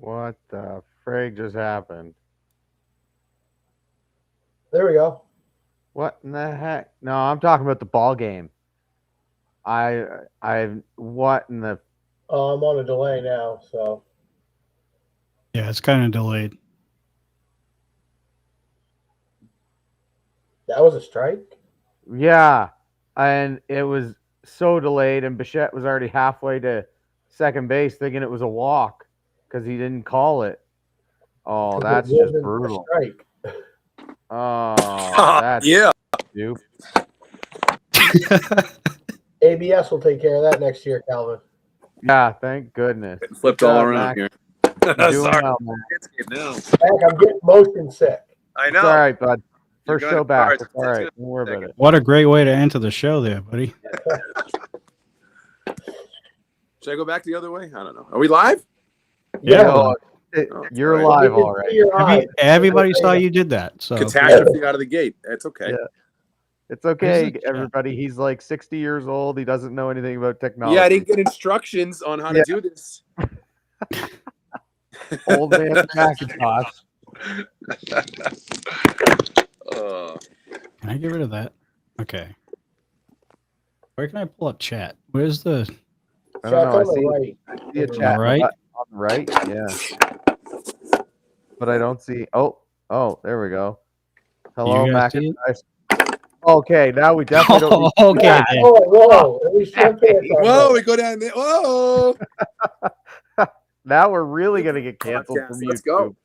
What the frig just happened? There we go. What in the heck? No, I'm talking about the ball game. What in the? Oh, I'm on a delay now, so Yeah, it's kind of delayed. that was a strike. Yeah, and it was so delayed, and Bichette was already halfway to second base, thinking it was a walk because he didn't call it. Oh, 'Cause it that's just wasn't a brutal. strike. Oh, that's Yeah. stupid. ABS will take care of that next year, Calvin. Yeah, thank goodness. Getting flipped Good all job, around Mac. here. You're doing Sorry. well, man. It's good now. Heck, I'm getting motion sick. I It's know. all right, bud. You're First going show as far back. as It's all it's right. gonna Don't worry about take it. What a great way to enter the show there, buddy. Should I go back the other way? I don't know. Are we live? Yeah. Yo, Oh, you're all right. live, We can all right. see your eyes. Everybody saw you did that. So Catastrophe out of the gate. That's okay. Yeah. It's okay, chat. everybody. He's like 60 years old. He doesn't know anything about technology. Yeah, I didn't get instructions on how to do this. Old man Macintosh. Can I get rid of that? Okay. Where can I pull up chat? Where's the I Chat's don't know. on the right. I see a chat right? on the right. Yeah. But I don't see. Oh, there we go. Hello, You guys see it? Macintosh. Okay, now we definitely don't need okay. chat. then. Whoa. At least your pants on Whoa, there. we go down there. Whoa. Now we're really gonna get canceled Podcast. from Let's YouTube. go.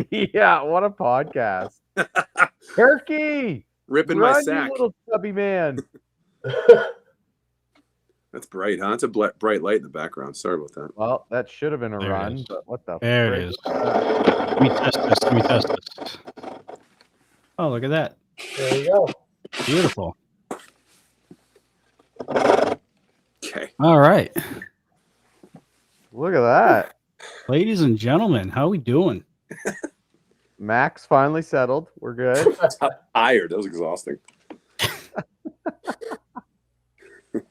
Yeah, what a podcast. Turkey, Ripping my run, you sack. little chubby man. That's bright, huh? It's a bright light in the background. Sorry about that. Well, that should have been a There it run, is. but what the There it frick? is. We test this. We test this. Oh, look at that. There you go. Beautiful. Okay. All right. Look at that. Ladies and gentlemen, how we doing? Max finally settled. We're good. Tired. That was exhausting.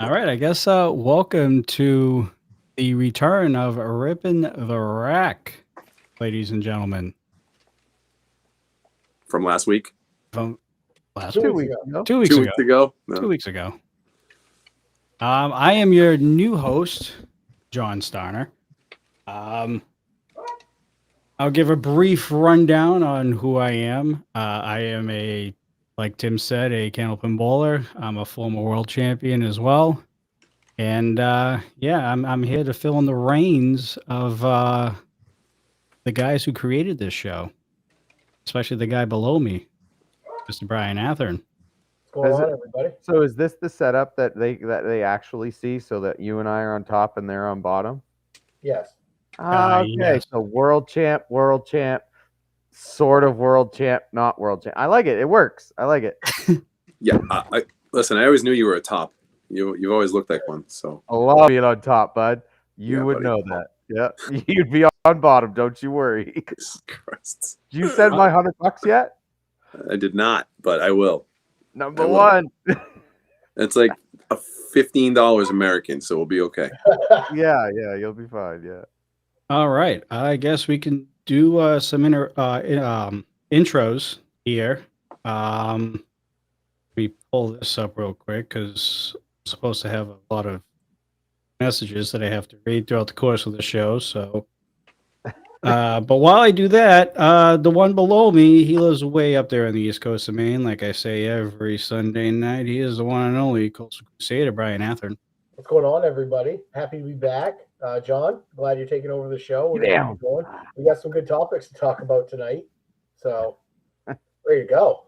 All right. I guess welcome to the return of Rippin' the Rack, ladies and gentlemen. From last week? From last 2 week. weeks ago. ago. 2 weeks 2 ago. weeks ago? No. 2 weeks ago. I am your new host, John Starner. I'll give a brief rundown on who I am. I am like Tim said, a candlepin bowler. I'm a former world champion as well. And I'm here to fill in the reins of the guys who created this show, especially the guy below me, Mr. Brian Athern. What's going Is on, it- everybody? So is this the setup that they actually see, so that you and I are on top and they're on bottom? Yes. Okay, yes. so world champ, sort of world champ, not world champ. I like it. It works. I like it. Yeah. Listen, I always knew you were a top. You've always looked like one. So I love being on top, bud. You Yeah, would buddy. know that. Yeah, you'd be on bottom. Don't you worry. Jesus Christ. Did you send my $100 yet? I did not, but I will. Number I will. one. It's like a $15 American, so we'll be okay. Yeah, you'll be fine. Yeah. All right. I guess we can do some intros here. Let me pull this up real quick because I'm supposed to have a lot of messages that I have to read throughout the course of the show. So, but while I do that, the one below me, he lives way up there on the east coast of Maine. Like I say every Sunday night, he is the one and only Coastal Crusader, Brian Athern. What's going on, everybody? Happy to be back. John, glad you're taking over the show. We're gonna keep going. We got some good topics to talk about tonight. So, ready to go.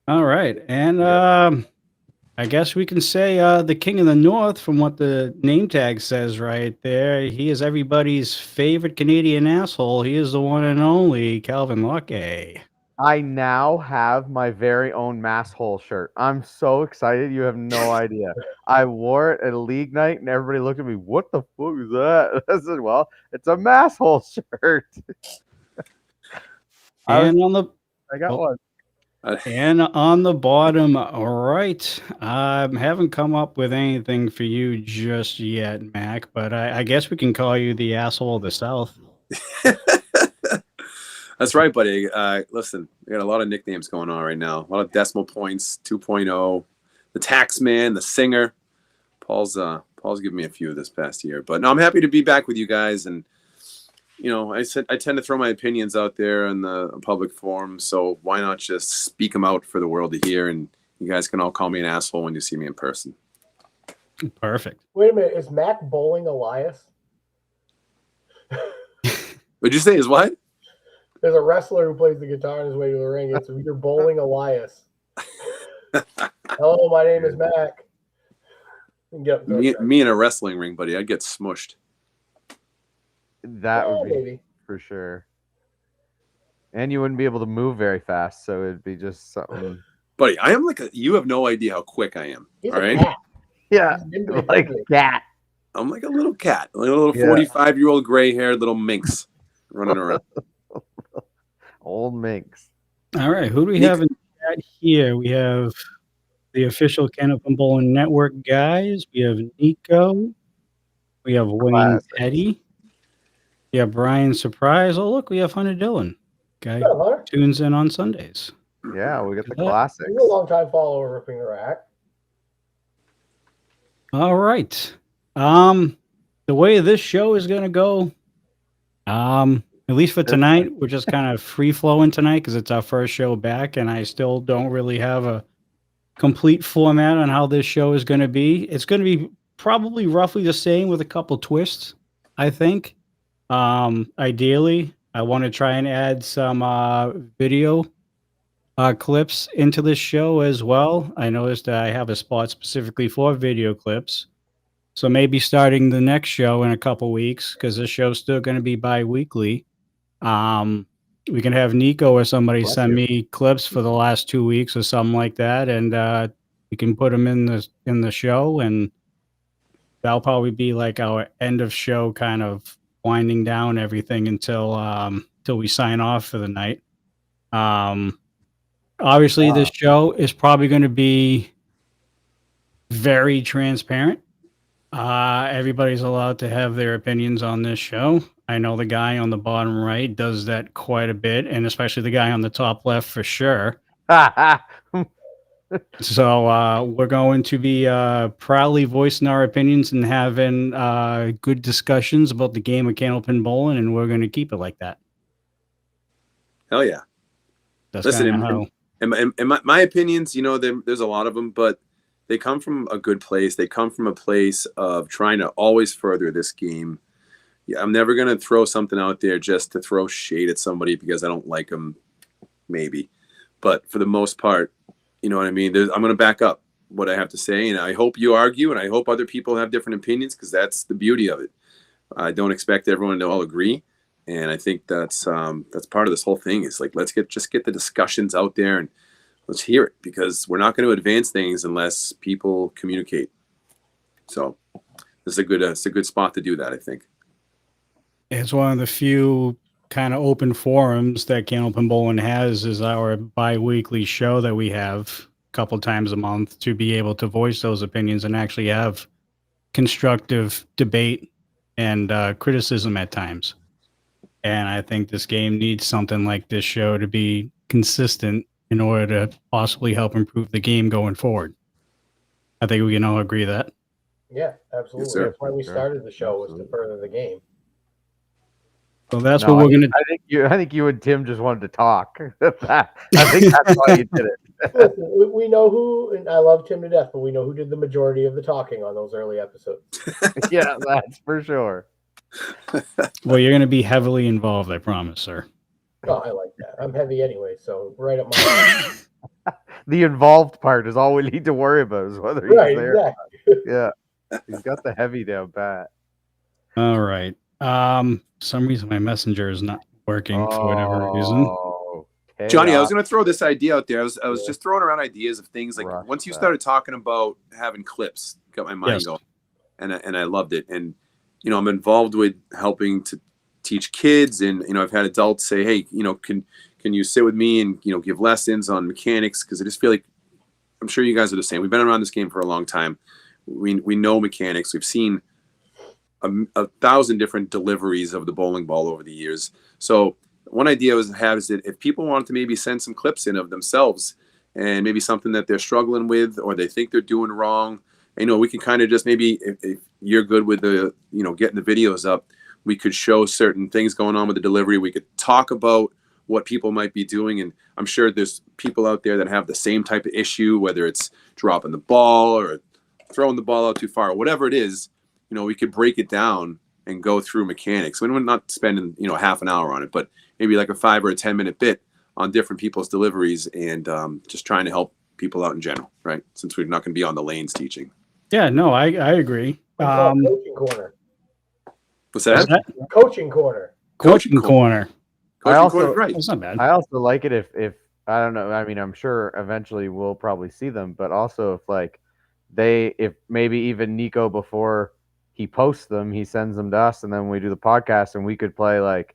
All right. And I guess we can say the King of the North, from what the name tag says right there. He is everybody's favorite Canadian asshole. He is the one and only Calvin Luckey. I now have my very own mass hole shirt. I'm so excited. You have no idea. I wore it at a league night and everybody looked at me, what the fuck is that? I said, well, it's a mass hole shirt. I got one. And on the bottom right, I haven't come up with anything for you just yet, Mac, but I guess we can call you the asshole of the South. That's right, buddy. Listen, we got a lot of nicknames going on right now. A lot of decimal points, 2.0, the tax man, the singer. Paul's given me a few this past year, but no, I'm happy to be back with you guys. And I tend to throw my opinions out there in the public forum, so why not just speak them out for the world to hear? And you guys can all call me an asshole when you see me in person. Perfect. Wait a minute, is Mac Bowling Elias? What'd you say? Is what? There's a wrestler who plays the guitar on his way to the ring. It's You're Bowling Elias. Hello, my name is Mac. Me in a wrestling ring, buddy. I'd get smushed. That would be maybe. for sure. And you wouldn't be able to move very fast, so it'd be just something. Buddy, I am you have no idea how quick I am. He's all a right? cat. Yeah, like a cat. I'm like a little cat, like a little 45-year-old gray-haired little minx running around. Old minx. All right, who do we have in chat here? We have the official Candlepin Bowling Network guys. We have Nico. We have Wayne Petty. We have Brian Surprise. Oh, look, we have Hunter Dillon. Guy tunes in on Sundays. Yeah, we got the classics. He's a long-time follower of Ripping the Rack. All right. The way this show is going to go, at least for tonight, we're just kind of free-flowing tonight because it's our first show back, and I still don't really have a complete format on how this show is going to be. It's going to be probably roughly the same with a couple twists, I think. Ideally, I want to try and add some video clips into this show as well. I noticed that I have a spot specifically for video clips. So maybe starting the next show in a couple weeks, because this show's still going to be bi-weekly, we can have Nico or somebody send me clips for the last 2 weeks or something like that, and we can put them in the show, and that'll probably be like our end of show, kind of winding down everything until we sign off for the night. Obviously, this show is probably going to be very transparent. Everybody's allowed to have their opinions on this show. I know the guy on the bottom right does that quite a bit, and especially the guy on the top left for sure. So we're going to be proudly voicing our opinions and having good discussions about the game of Candlepin Bowling, and we're going to keep it like that. Hell yeah. That's Listen, in my opinions, there's a lot of them, but they come from a good place. They come from a place of trying to always further this game. Yeah, I'm never going to throw something out there just to throw shade at somebody because I don't like them, maybe. But for the most part, you know what I mean? I'm going to back up what I have to say, and I hope you argue, and I hope other people have different opinions because that's the beauty of it. I don't expect everyone to all agree, and I think that's part of this whole thing is like let's get the discussions out there and let's hear it, because we're not going to advance things unless people communicate. So this is a good spot to do that, I think. It's one of the few kind of open forums that Candlepin Bowling has, is our bi-weekly show that we have a couple times a month to be able to voice those opinions and actually have constructive debate and criticism at times. And I think this game needs something like this show to be consistent in order to possibly help improve the game going forward. I think we can all agree that. Yeah, absolutely. Yes, that's why we started the show, was to further the game. So that's what we're going to. I think you and Tim just wanted to talk. I think that's why you did it. Listen, we know who, and I love Tim to death, but we know who did the majority of the talking on those early episodes. Yeah, that's for sure. Well, you're going to be heavily involved, I promise, sir. Oh, I like that. I'm heavy anyway, so right up my The involved part is all we need to worry about, is whether he's there. Exactly. Yeah, he's got the heavy down pat. All right. Some reason my messenger is not working for whatever reason. Chaos. Johnny, I was going to throw this idea out there. I was just throwing around ideas of things like once you started talking about having clips, got my mind going, and I loved it. And I'm involved with helping to teach kids, and I've had adults say, hey, can you sit with me and give lessons on mechanics, because I just feel like, I'm sure you guys are the same. We've been around this game for a long time. We know mechanics. We've seen a thousand different deliveries of the bowling ball over the years. So one idea was to have is that if people wanted to maybe send some clips in of themselves and maybe something that they're struggling with or they think they're doing wrong, we can kind of just maybe if you're good with the getting the videos up, we could show certain things going on with the delivery. We could talk about what people might be doing, and I'm sure there's people out there that have the same type of issue, whether it's dropping the ball or throwing the ball out too far, whatever it is. We could break it down and go through mechanics. We're not spending half an hour on it, but maybe like a 5 or a 10-minute bit on different people's deliveries and just trying to help people out in general, right? Since we're not going to be on the lanes teaching. Yeah, no, I agree. Coaching corner. What's that? Coaching corner. Coaching corner. Coaching corner, right? That's not bad. I also like it if I don't know. I mean, I'm sure eventually we'll probably see them, but also if maybe even Nico before he posts them, he sends them to us, and then we do the podcast, and we could play like,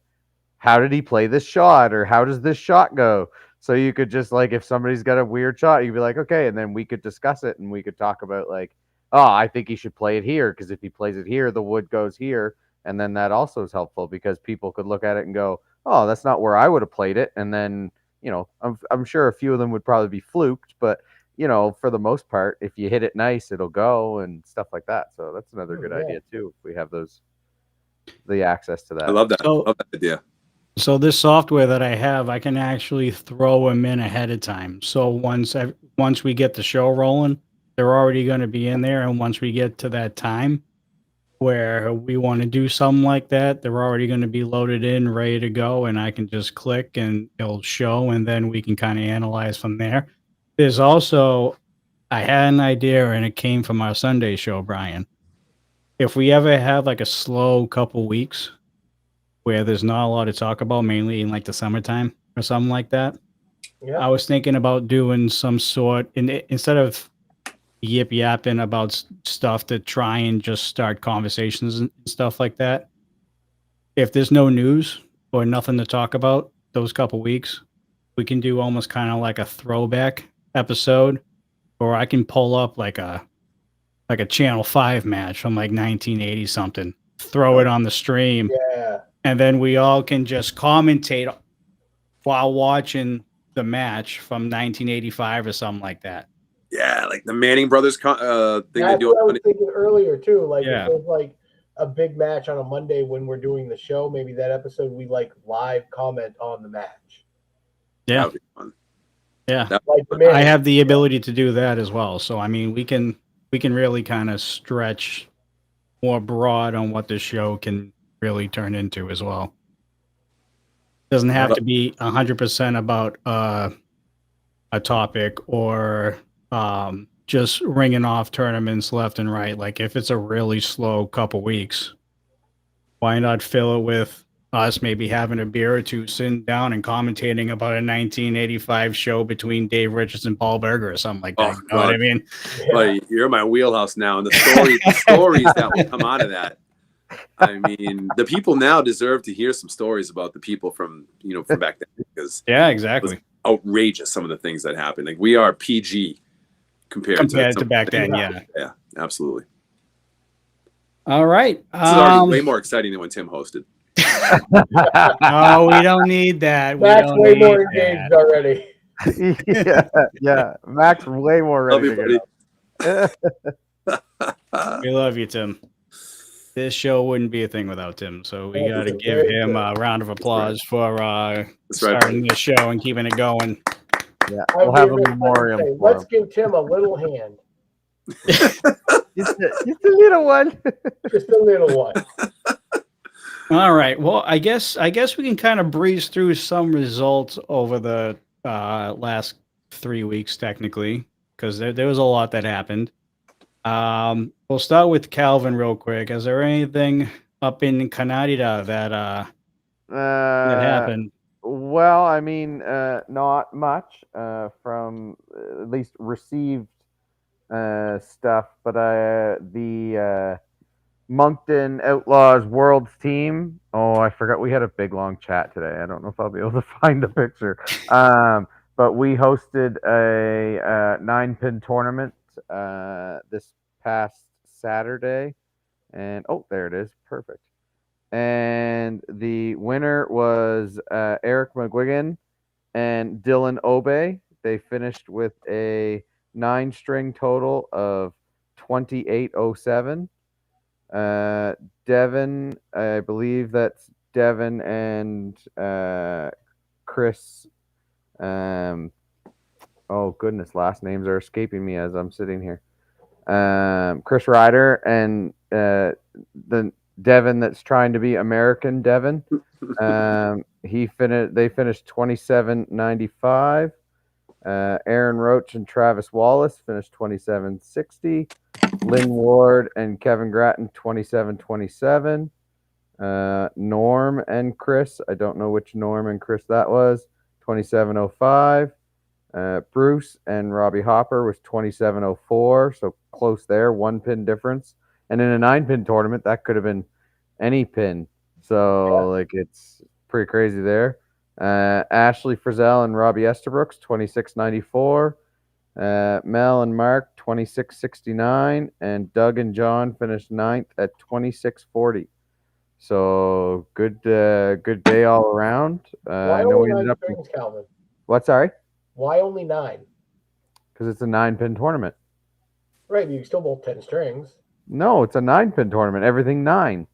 how did he play this shot, or how does this shot go? So you could just if somebody's got a weird shot, you'd be like, okay, and then we could discuss it, and we could talk about oh, I think he should play it here because if he plays it here, the wood goes here, and then that also is helpful because people could look at it and go, oh, that's not where I would have played it, and then I'm sure a few of them would probably be fluked, but for the most part, if you hit it nice, it'll go and stuff like that. So that's another good idea too. If we have the access to that. I love that. Love that idea. So this software that I have, I can actually throw them in ahead of time. So once we get the show rolling, they're already going to be in there. And once we get to that time where we want to do something like that, they're already going to be loaded in, ready to go. And I can just click and it'll show, and then we can kind of analyze from there. There's also, I had an idea, and it came from our Sunday show, Brian. If we ever have like a slow couple weeks where there's not a lot to talk about, mainly in like the summertime or something like that, I was thinking about doing some sort, instead of yapping about stuff, to try and just start conversations and stuff like that. If there's no news or nothing to talk about those couple weeks, we can do almost kind of like a throwback episode, or I can pull up like a Channel 5 match from like 1980 something, throw it on the stream, and then we all can just commentate while watching the match from 1985 or something like that. Yeah, like the Manning brothers thing. That's they do. What I was thinking earlier too. Like Yeah. if there's like a big match on a Monday when we're doing the show, maybe that episode we live comment on the match. Yeah. That would be fun. Yeah. Like the Manning. I have the ability to do that as well. So I mean, we can really kind of stretch more broad on what this show can really turn into as well. Doesn't have to be 100% about a topic or just ringing off tournaments left and right. Like if it's a really slow couple weeks, why not fill it with us maybe having a beer or two, sitting down and commentating about a 1985 show between Dave Richards and Paul Berger or something like that. You know what I mean? Like, you're in my wheelhouse now, and the stories that will come out of that. I mean, the people now deserve to hear some stories about the people from back then, because exactly. It was outrageous some of the things that happened. Like we are PG compared to back then. Yeah, absolutely. All right. This is already way more exciting than when Tim hosted. No, we don't need that. Max way more engaged already. yeah. Max way more ready to go. We love you, Tim. This show wouldn't be a thing without Tim, so we got to give him a round of applause for starting the show and keeping it going. Yeah, we'll have a memorial. Let's give Tim a little hand. Just a little one. Just a little one. All right. Well, I guess we can kind of breeze through some results over the last 3 weeks, technically, because there was a lot that happened. We'll start with Calvin real quick. Is there anything up in Canada that happened? Well, I mean, not much from at least received stuff, but the Moncton Outlaws Worlds team. Oh, I forgot we had a big long chat today. I don't know if I'll be able to find the picture. But we hosted a 9-pin tournament this past Saturday, And oh, there it is. Perfect. And the winner was Eric McGuigan and Dylan Obey. They finished with a 9-string total of 2807. Devin, I believe that's Devin and Chris. Oh goodness, last names are escaping me as I'm sitting here. Chris Ryder and the Devin that's trying to be American Devin. They finished 2795. Aaron Roach and Travis Wallace finished 2760. Lynn Ward and Kevin Gratton 2727. Norm and Chris, I don't know which Norm and Chris that was, 2705. Bruce and Robbie Hopper was 2704, so close there, 1 pin difference. And in a 9-pin tournament, that could have been any pin. So like it's pretty crazy there. Ashley Frizzell and Robbie Estabrooks 2694. Mel and Mark 2669, and Doug and John finished 9th at 2640. So good day all around. Why no, only we ended 9 up. strings, Calvin? What? Sorry. Why only 9? Because it's a 9-pin tournament. Right, but you can still both 10 strings. No, it's a 9-pin tournament. Everything 9.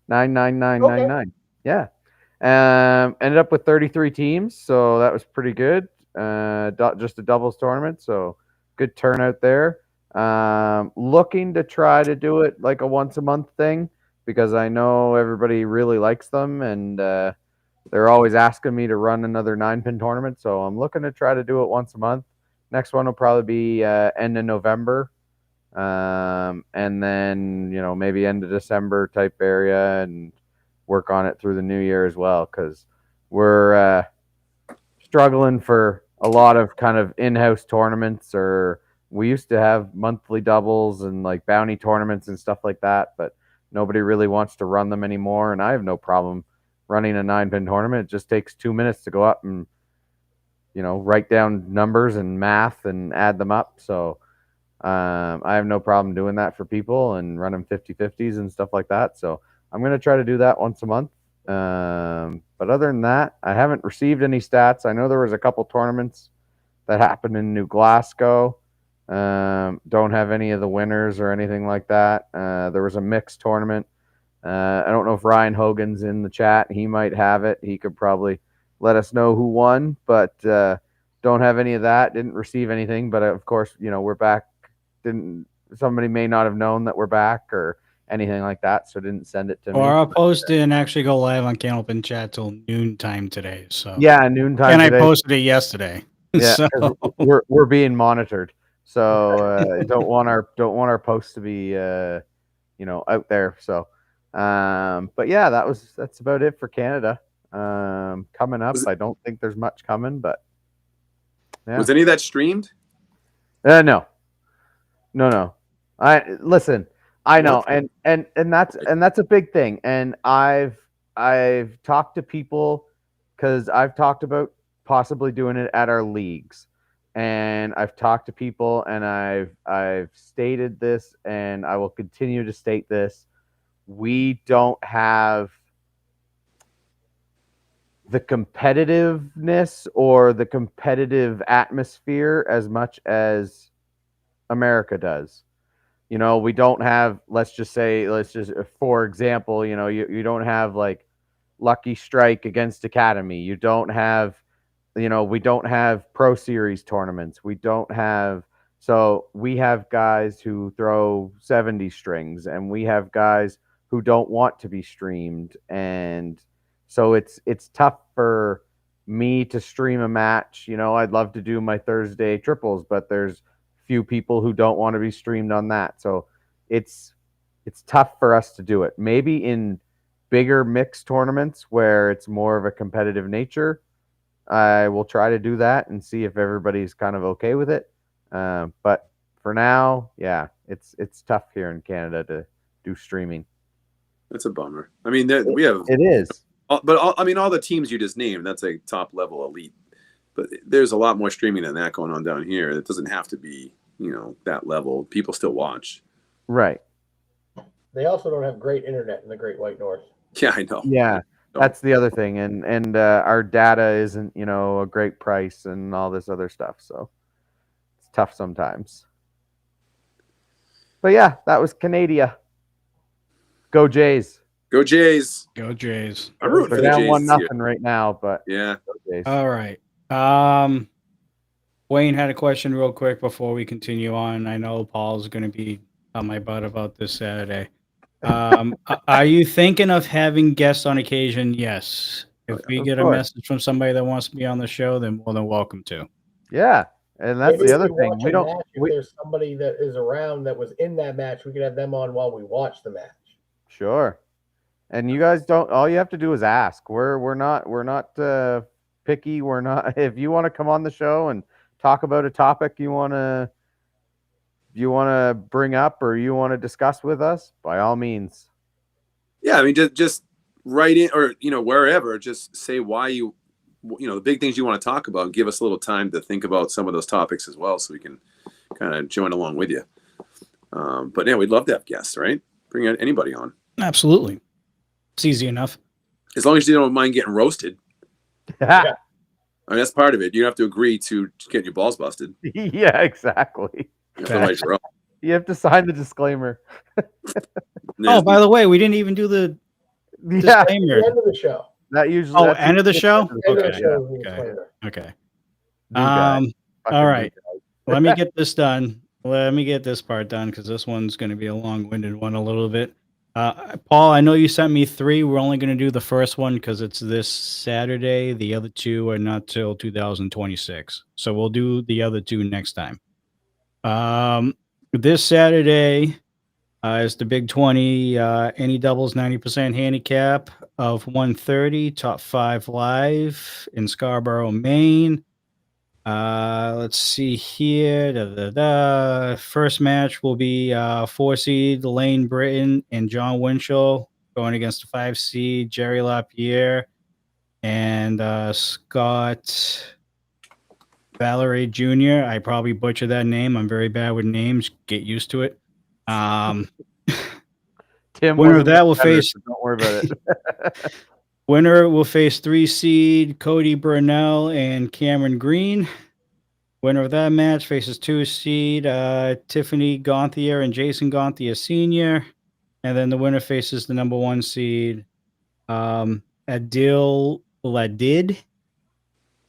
9, 9, 9, Okay. 9, 9. Yeah. Ended up with 33 teams, so that was pretty good. Just a doubles tournament, so good turnout there. Looking to try to do it like a once a month thing because I know everybody really likes them, and they're always asking me to run another 9-pin tournament. So I'm looking to try to do it once a month. Next one will probably be end of November, and then maybe end of December type area, and work on it through the new year as well, because we're struggling for a lot of kind of in-house tournaments, or we used to have monthly doubles and like bounty tournaments and stuff like that, but nobody really wants to run them anymore. And I have no problem running a 9-pin tournament. It just takes 2 minutes to go up and write down numbers and math and add them up. So I have no problem doing that for people and running 50-50s and stuff like that. So I'm going to try to do that once a month. But other than that, I haven't received any stats. I know there was a couple tournaments that happened in New Glasgow. Don't have any of the winners or anything like that. There was a mixed tournament. I don't know if Ryan Hogan's in the chat. He might have it. He could probably let us know who won, but don't have any of that. Didn't receive anything, but of course, we're back. Somebody may not have known that we're back or anything like that, so didn't send it to me. Or I'll post it and actually go live on Candlepin chat till noontime today. So yeah, noontime. And today. I posted it yesterday. Yeah, so. we're being monitored, so don't want our posts to be out there. So, but yeah, that's about it for Canada. Coming up, I don't think there's much coming, but yeah. Was any of that streamed? No. I listen. I know, and that's a big thing. And I've talked to people because I've talked about possibly doing it at our leagues, and I've talked to people, and I've stated this, and I will continue to state this: we don't have the competitiveness or the competitive atmosphere as much as America does. We don't have, for example, you don't have like Lucky Strike against Academy. You don't have, we don't have Pro Series tournaments. We have guys who throw 70 strings, and we have guys who don't want to be streamed. And so it's tough for me to stream a match. I'd love to do my Thursday triples, but there's few people who don't want to be streamed on that. So it's tough for us to do it. Maybe in bigger mixed tournaments where it's more of a competitive nature, I will try to do that and see if everybody's kind of okay with it. But for now, yeah, it's tough here in Canada to do streaming. That's a bummer. I mean, we have it is, but all the teams you just named, that's a top level elite. But there's a lot more streaming than that going on down here. It doesn't have to be, that level. People still watch. Right. They also don't have great internet in the Great White North. Yeah, I know. Yeah, No. that's the other thing, and our data isn't a great price and all this other stuff, so it's tough sometimes. But yeah, that was Canada. Go Jays! Go Jays. Go Jays. I'm rooting They're for the down Jays one this year. nothing right now, but Yeah. go Jays. All right. Wayne had a question real quick before we continue on. I know Paul's going to be on my butt about this Saturday. Are you thinking of having guests on occasion? Yes. If we Of get a course. message from somebody that wants to be on the show, then more than welcome to. Yeah, and that's Maybe the if other we thing. watch We a don't. match, if there's somebody that is around that was in that match, we could have them on while we watch the match. Sure. And you guys don't. All you have to do is ask. We're not picky. We're not. If you want to come on the show and talk about a topic you want to bring up or you want to discuss with us, by all means. Yeah, I mean, just write in or wherever. Just say why the big things you want to talk about, and give us a little time to think about some of those topics as well, so we can kind of join along with you. But yeah, we'd love to have guests, right? Bring anybody on. Absolutely. It's easy enough. As long as you don't mind getting roasted. Yeah. I mean, that's part of it. You have to agree to get your balls busted. Yeah, exactly. Otherwise, you're up. You have to sign the disclaimer. Oh, by the way, we didn't even do the Yeah, disclaimer. The end of the show. that usually. Oh, that's end of the usually show? End of the Okay. show is the Okay. disclaimer. Okay. New guy. Fucking All new right. guy. Let me get this done. Let me get this part done because this one's going to be a long-winded one a little bit. Paul, I know you sent me 3. We're only going to do the first one because it's this Saturday. The other 2 are not till 2026. So we'll do the other 2 next time. This Saturday is the Big 20. Any doubles 90% handicap of 130. Top 5 live in Scarborough, Maine. Let's see here. First match will be 4 seed Lane Britton and John Winchell going against the 5 seed Jerry Lapierre and Scott Valerie Jr. I probably butchered that name. I'm very bad with names. Get used to it. Tim Winner of wasn't that much will better, face- so don't worry about it. Winner will face 3 seed Cody Burnell and Cameron Green. Winner of that match faces 2 seed Tiffany Gonthier and Jason Gonthier Sr. And then the winner faces the number 1 seed Adil Ladid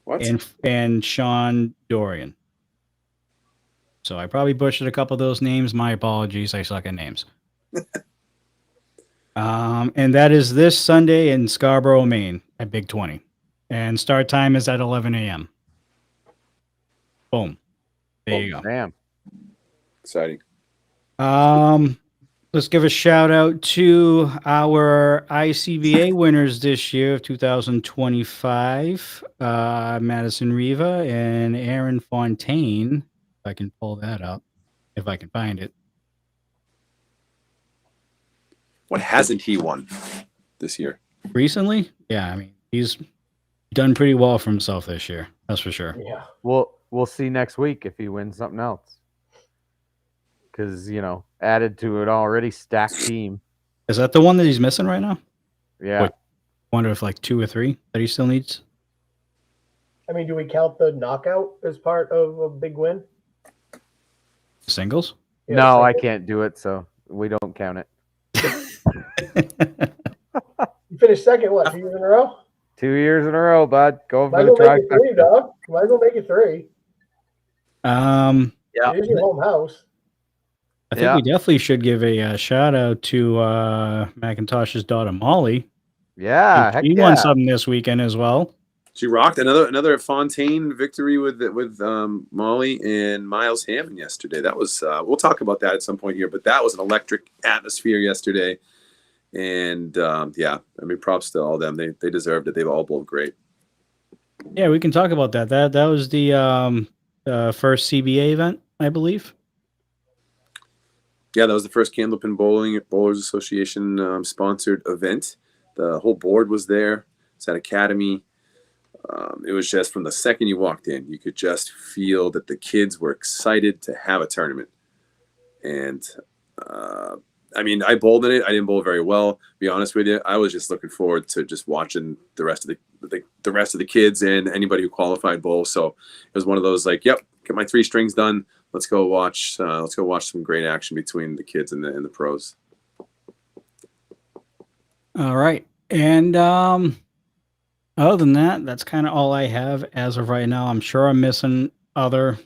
What? and Sean Dorian. So I probably butchered a couple of those names. My apologies. I suck at names. And that is this Sunday in Scarborough, Maine at Big 20. And start time is at 11 a.m. Boom. There you go. Damn. Exciting. Let's give a shout out to our ICVA winners this year of 2025. Madison Riva and Aaron Fontaine. If I can pull that up, if I can find it. What hasn't he won this year? Recently? Yeah, I mean, he's done pretty well for himself this year. That's for sure. Yeah. We'll see next week if he wins something else. Because added to an already stacked team. Is that the one that he's missing right now? Yeah. What? Wonder if like 2 or 3 that he still needs. I mean, do we count the knockout as part of a big win? Singles? Yeah, No, I second. can't do it, so we don't count it. You finished second, what, 2 years in a row? 2 years in a row, bud. Going Might for as the well make it 3, trifecta. dog. Might as well make it 3. Yeah. It is your home house. I think we definitely should give a shout out to McIntosh's daughter Molly. Yeah, heck She yeah. won something this weekend as well. She rocked another Fontaine victory with Molly and Miles Hammond yesterday. That was we'll talk about that at some point here, but that was an electric atmosphere yesterday. And yeah, I mean, props to all of them. They deserved it. They've all bowled great. Yeah, we can talk about that. That was the first CBA event, I believe. Yeah, that was the first Candlepin Bowlers Association sponsored event. The whole board was there. It's at Academy. It was just from the second you walked in, you could just feel that the kids were excited to have a tournament. And I mean, I bowled in it. I didn't bowl very well, to be honest with you. I was just looking forward to just watching the rest of the rest of the kids and anybody who qualified bowl. So it was one of those like, yep, get my 3 strings done. Let's go watch some great action between the kids and the pros. All right. And other than that, that's kind of all I have as of right now. I'm sure I'm missing other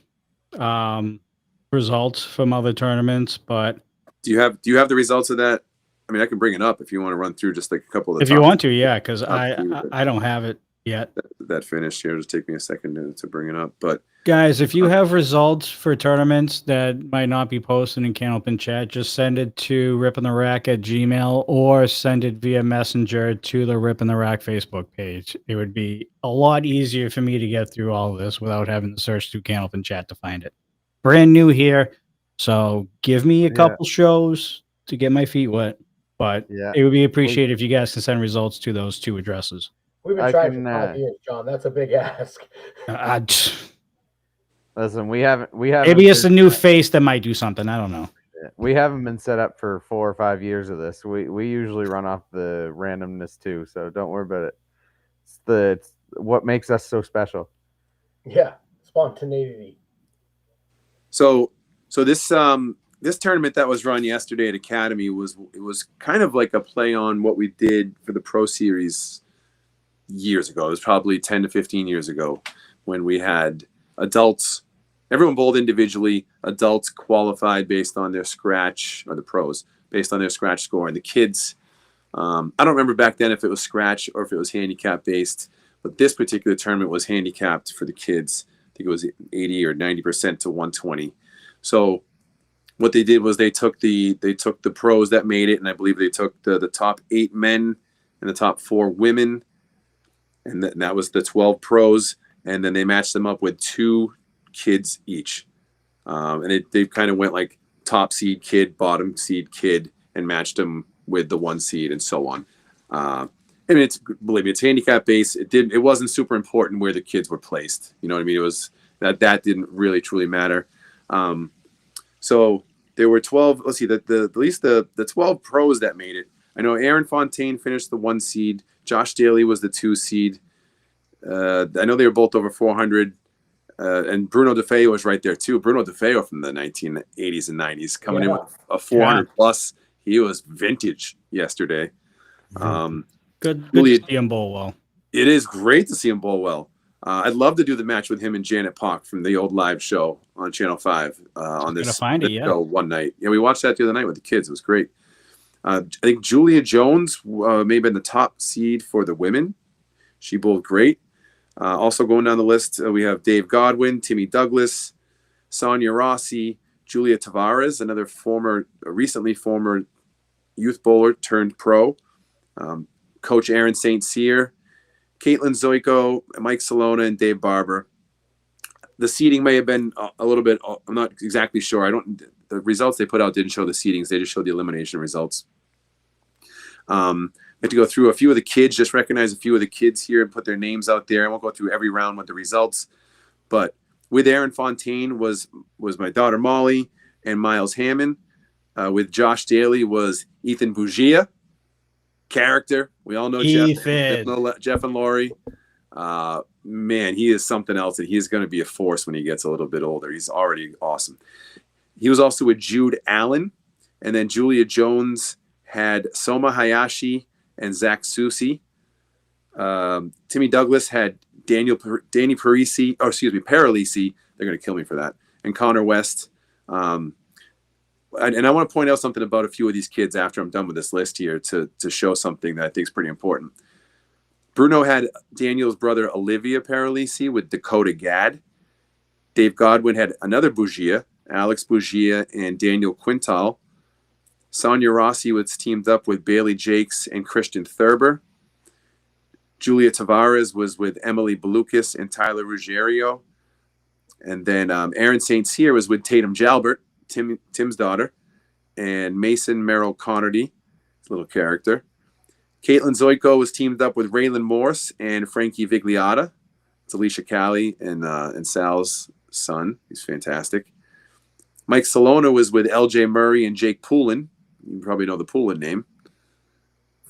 results from other tournaments, but do you have the results of that? I mean, I can bring it up if you want to run through just like a couple of the if you want to, yeah, because I don't have it yet. That finished here. Just take me a second to bring it up. But guys, if you have results for tournaments that might not be posted in Candlepin chat, just send it to ripintherack@gmail or send it via messenger to the Rip in the Rack Facebook page. It would be a lot easier for me to get through all of this without having to search through Candlepin chat to find it. Brand new here, so give me a couple shows to get my feet wet. But it would be appreciated if you guys can send results to those 2 addresses. We've been trying for 5 years, John. That's a big ask. Listen, we haven't. Maybe it's a new face that might do something. I don't know. We haven't been set up for 4 or 5 years of this. We usually run off the randomness too, so don't worry about it. It's what makes us so special. Yeah, spontaneity. So this tournament that was run yesterday at Academy was kind of like a play on what we did for the Pro Series years ago. It was probably 10 to 15 years ago when we had adults. Everyone bowled individually. Adults qualified based on their scratch, or the pros based on their scratch score, and the kids. I don't remember back then if it was scratch or if it was handicap based, but this particular tournament was handicapped for the kids. I think it was 80 or 90% to 120. So what they did was they took the pros that made it, and I believe they took the top 8 men and the top 4 women, and that was the 12 pros, and then they matched them up with 2 kids each, and they kind of went like top seed kid, bottom seed kid, and matched them with the 1 seed and so on. I mean, believe me, it's handicap based. It wasn't super important where the kids were placed. You know what I mean? It was that didn't really truly matter. So there were 12. Let's see, at least the 12 pros that made it. I know Aaron Fontaine finished the 1 seed. Josh Daly was the 2 seed. I know they were both over 400. And Bruno DeFeo was right there too. Bruno DeFeo from the 1980s and 90s coming in with a 400 plus. He was vintage yesterday. Good to see him bowl well. It is great to see him bowl well. I'd love to do the match with him and Janet Pock from the old live show on Channel 5 on this show one night. Yeah, we watched that the other night with the kids. It was great. I think Julia Jones may have been the top seed for the women. She bowled great. Also going down the list, we have Dave Godwin, Timmy Douglas, Sonia Rossi, Julia Tavares, another recently former youth bowler turned pro, Coach Aaron St. Cyr, Caitlin Zoiko, Mike Salona, and Dave Barber. The seeding may have been a little bit, I'm not exactly sure. The results they put out didn't show the seedings. They just showed the elimination results. I have to go through a few of the kids, just recognize a few of the kids here and put their names out there. I won't go through every round with the results, but with Aaron Fontaine was my daughter Molly and Miles Hammond. With Josh Daly was Ethan Bugia, character. We all know Jeff and Laurie. Man, he is something else, and he's going to be a force when he gets a little bit older. He's already awesome. He was also with Jude Allen, and then Julia Jones had Soma Hayashi and Zach Susi. Timmy Douglas had Danny Parisi. Oh, excuse me, Paralisi. They're going to kill me for that. And Connor West. And I want to point out something about a few of these kids after I'm done with this list here to show something that I think is pretty important. Bruno had Daniel's brother Olivia Paralisi with Dakota Gadd. Dave Godwin had another Bugia, Alex Bugia and Daniel Quintal. Sonia Rossi was teamed up with Bailey Jakes and Christian Thurber. Julia Tavares was with Emily Belukis and Tyler Ruggiero. And then Aaron St. Cyr was with Tatum Jalbert, Tim's daughter, and Mason Merrill Connerty, little character. Caitlin Zoiko was teamed up with Raylan Morse and Frankie Vigliotta. It's Alicia Callie and Sal's son. He's fantastic. Mike Salona was with LJ Murray and Jake Poulin. you probably know the Poulin name.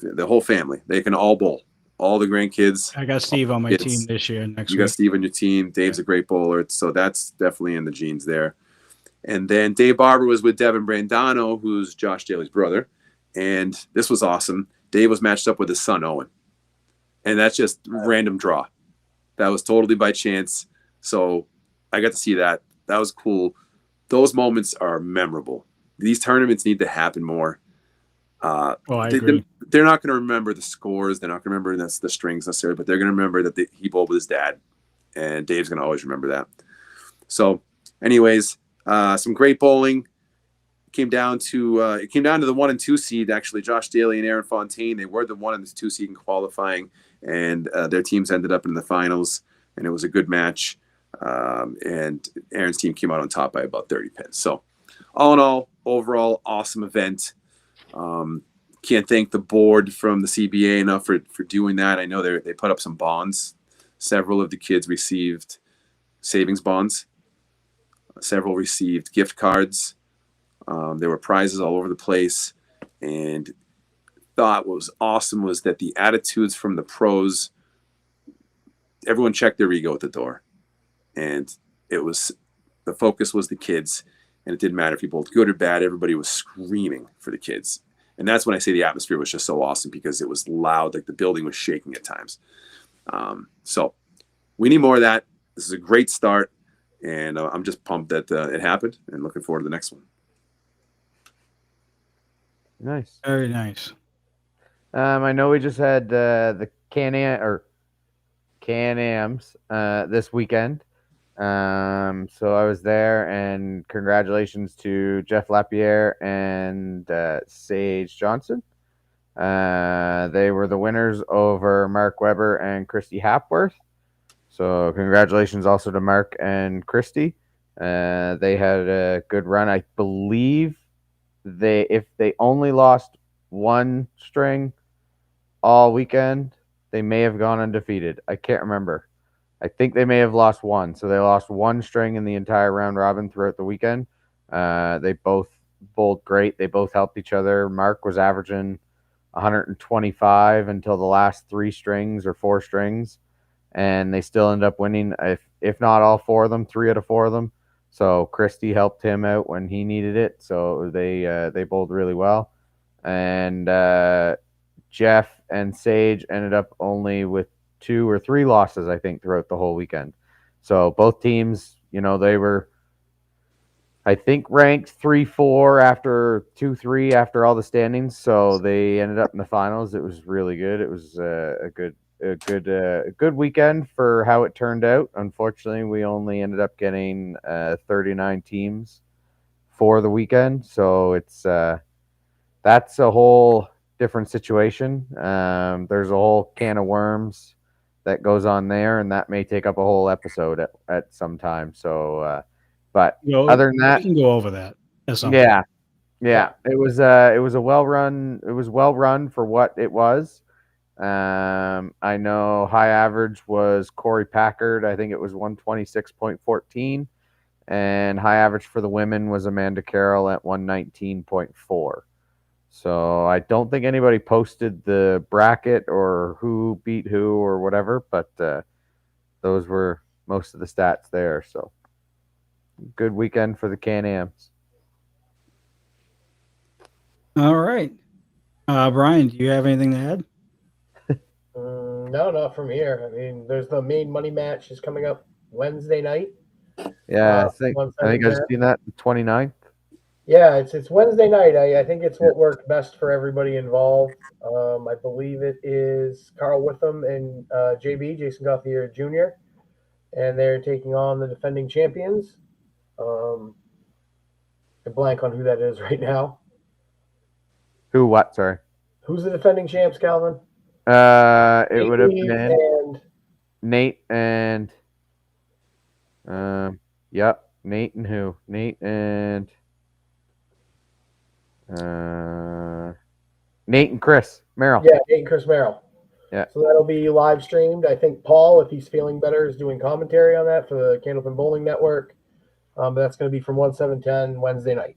The whole family, they can all bowl. All the grandkids. I got Steve on my team this year. Next you week. got Steve on your team. Dave's a great bowler, so that's definitely in the genes there. And then Dave Barber was with Devin Brandano, who's Josh Daly's brother, and this was awesome. Dave was matched up with his son Owen, and that's just random draw. That was totally by chance. So I got to see that. That was cool. Those moments are memorable. These tournaments need to happen more. I agree. They're not going to remember the scores. They're not going to remember the strings necessarily, but they're going to remember that he bowled with his dad, and Dave's going to always remember that. So, anyways, some great bowling. It came down to the 1 and 2 seed. Actually, Josh Daly and Aaron Fontaine, they were the 1 and 2 seed in qualifying, and their teams ended up in the finals, and it was a good match. And Aaron's team came out on top by about 30 pins. So, all in all, overall, awesome event. Can't thank the board from the CBA enough for doing that. I know they put up some bonds. Several of the kids received savings bonds. Several received gift cards. There were prizes all over the place. And thought what was awesome was that the attitudes from the pros, everyone checked their ego at the door. And the focus was the kids. And it didn't matter if you bowled good or bad. Everybody was screaming for the kids. And that's when I say the atmosphere was just so awesome, because it was loud. Like the building was shaking at times. So we need more of that. This is a great start. And I'm just pumped that it happened and looking forward to the next one. Nice. Very nice. I know we just had the Can-Ams this weekend. So I was there, and congratulations to Jeff Lapierre and Sage Johnson. They were the winners over Mark Weber and Christy Hapworth. So congratulations also to Mark and Christy. They had a good run. I believe if they only lost one string all weekend, they may have gone undefeated. I can't remember. I think they may have lost one. So they lost one string in the entire round robin throughout the weekend. They both bowled great. They both helped each other. Mark was averaging 125 until the last 3 strings or 4 strings, and they still end up winning, if not all 4 of them, 3 out of 4 of them. So Christy helped him out when he needed it. So they bowled really well. And Jeff and Sage ended up only with 2 or 3 losses, I think, throughout the whole weekend. So both teams, they were, I think, ranked 3-4 after 2-3 after all the standings. So they ended up in the finals. It was really good. It was a good weekend for how it turned out. Unfortunately, we only ended up getting 39 teams for the weekend. So that's a whole different situation. There's a whole can of worms that goes on there, and that may take up a whole episode at some time. So, but other than that, we can go over that. Yeah. It was a well run. It was well run for what it was. I know high average was Corey Packard. I think it was 126.14, and high average for the women was Amanda Carroll at 119.4. So I don't think anybody posted the bracket or who beat who or whatever, but those were most of the stats there. So good weekend for the Can-Ams. All right. Brian, do you have anything to add? No, not from here. I mean, there's the main money match is coming up Wednesday night. Yeah, I think I've seen that, the 29th. Yeah, it's Wednesday night. I think it's what worked best for everybody involved. I believe it is Carl Witham and JB, Jason Gauthier Jr., and they're taking on the defending champions. I blank on who that is right now. Who? What? Sorry. Who's the defending champs, Calvin? It would have been Nate and yep, Nate and who? Nate and Chris Merrill. Yeah, Nate and Chris Merrill. Yeah. So that'll be live streamed. I think Paul, if he's feeling better, is doing commentary on that for the Candlepin Bowling Network. But that's going to be from 1/7/10 Wednesday night.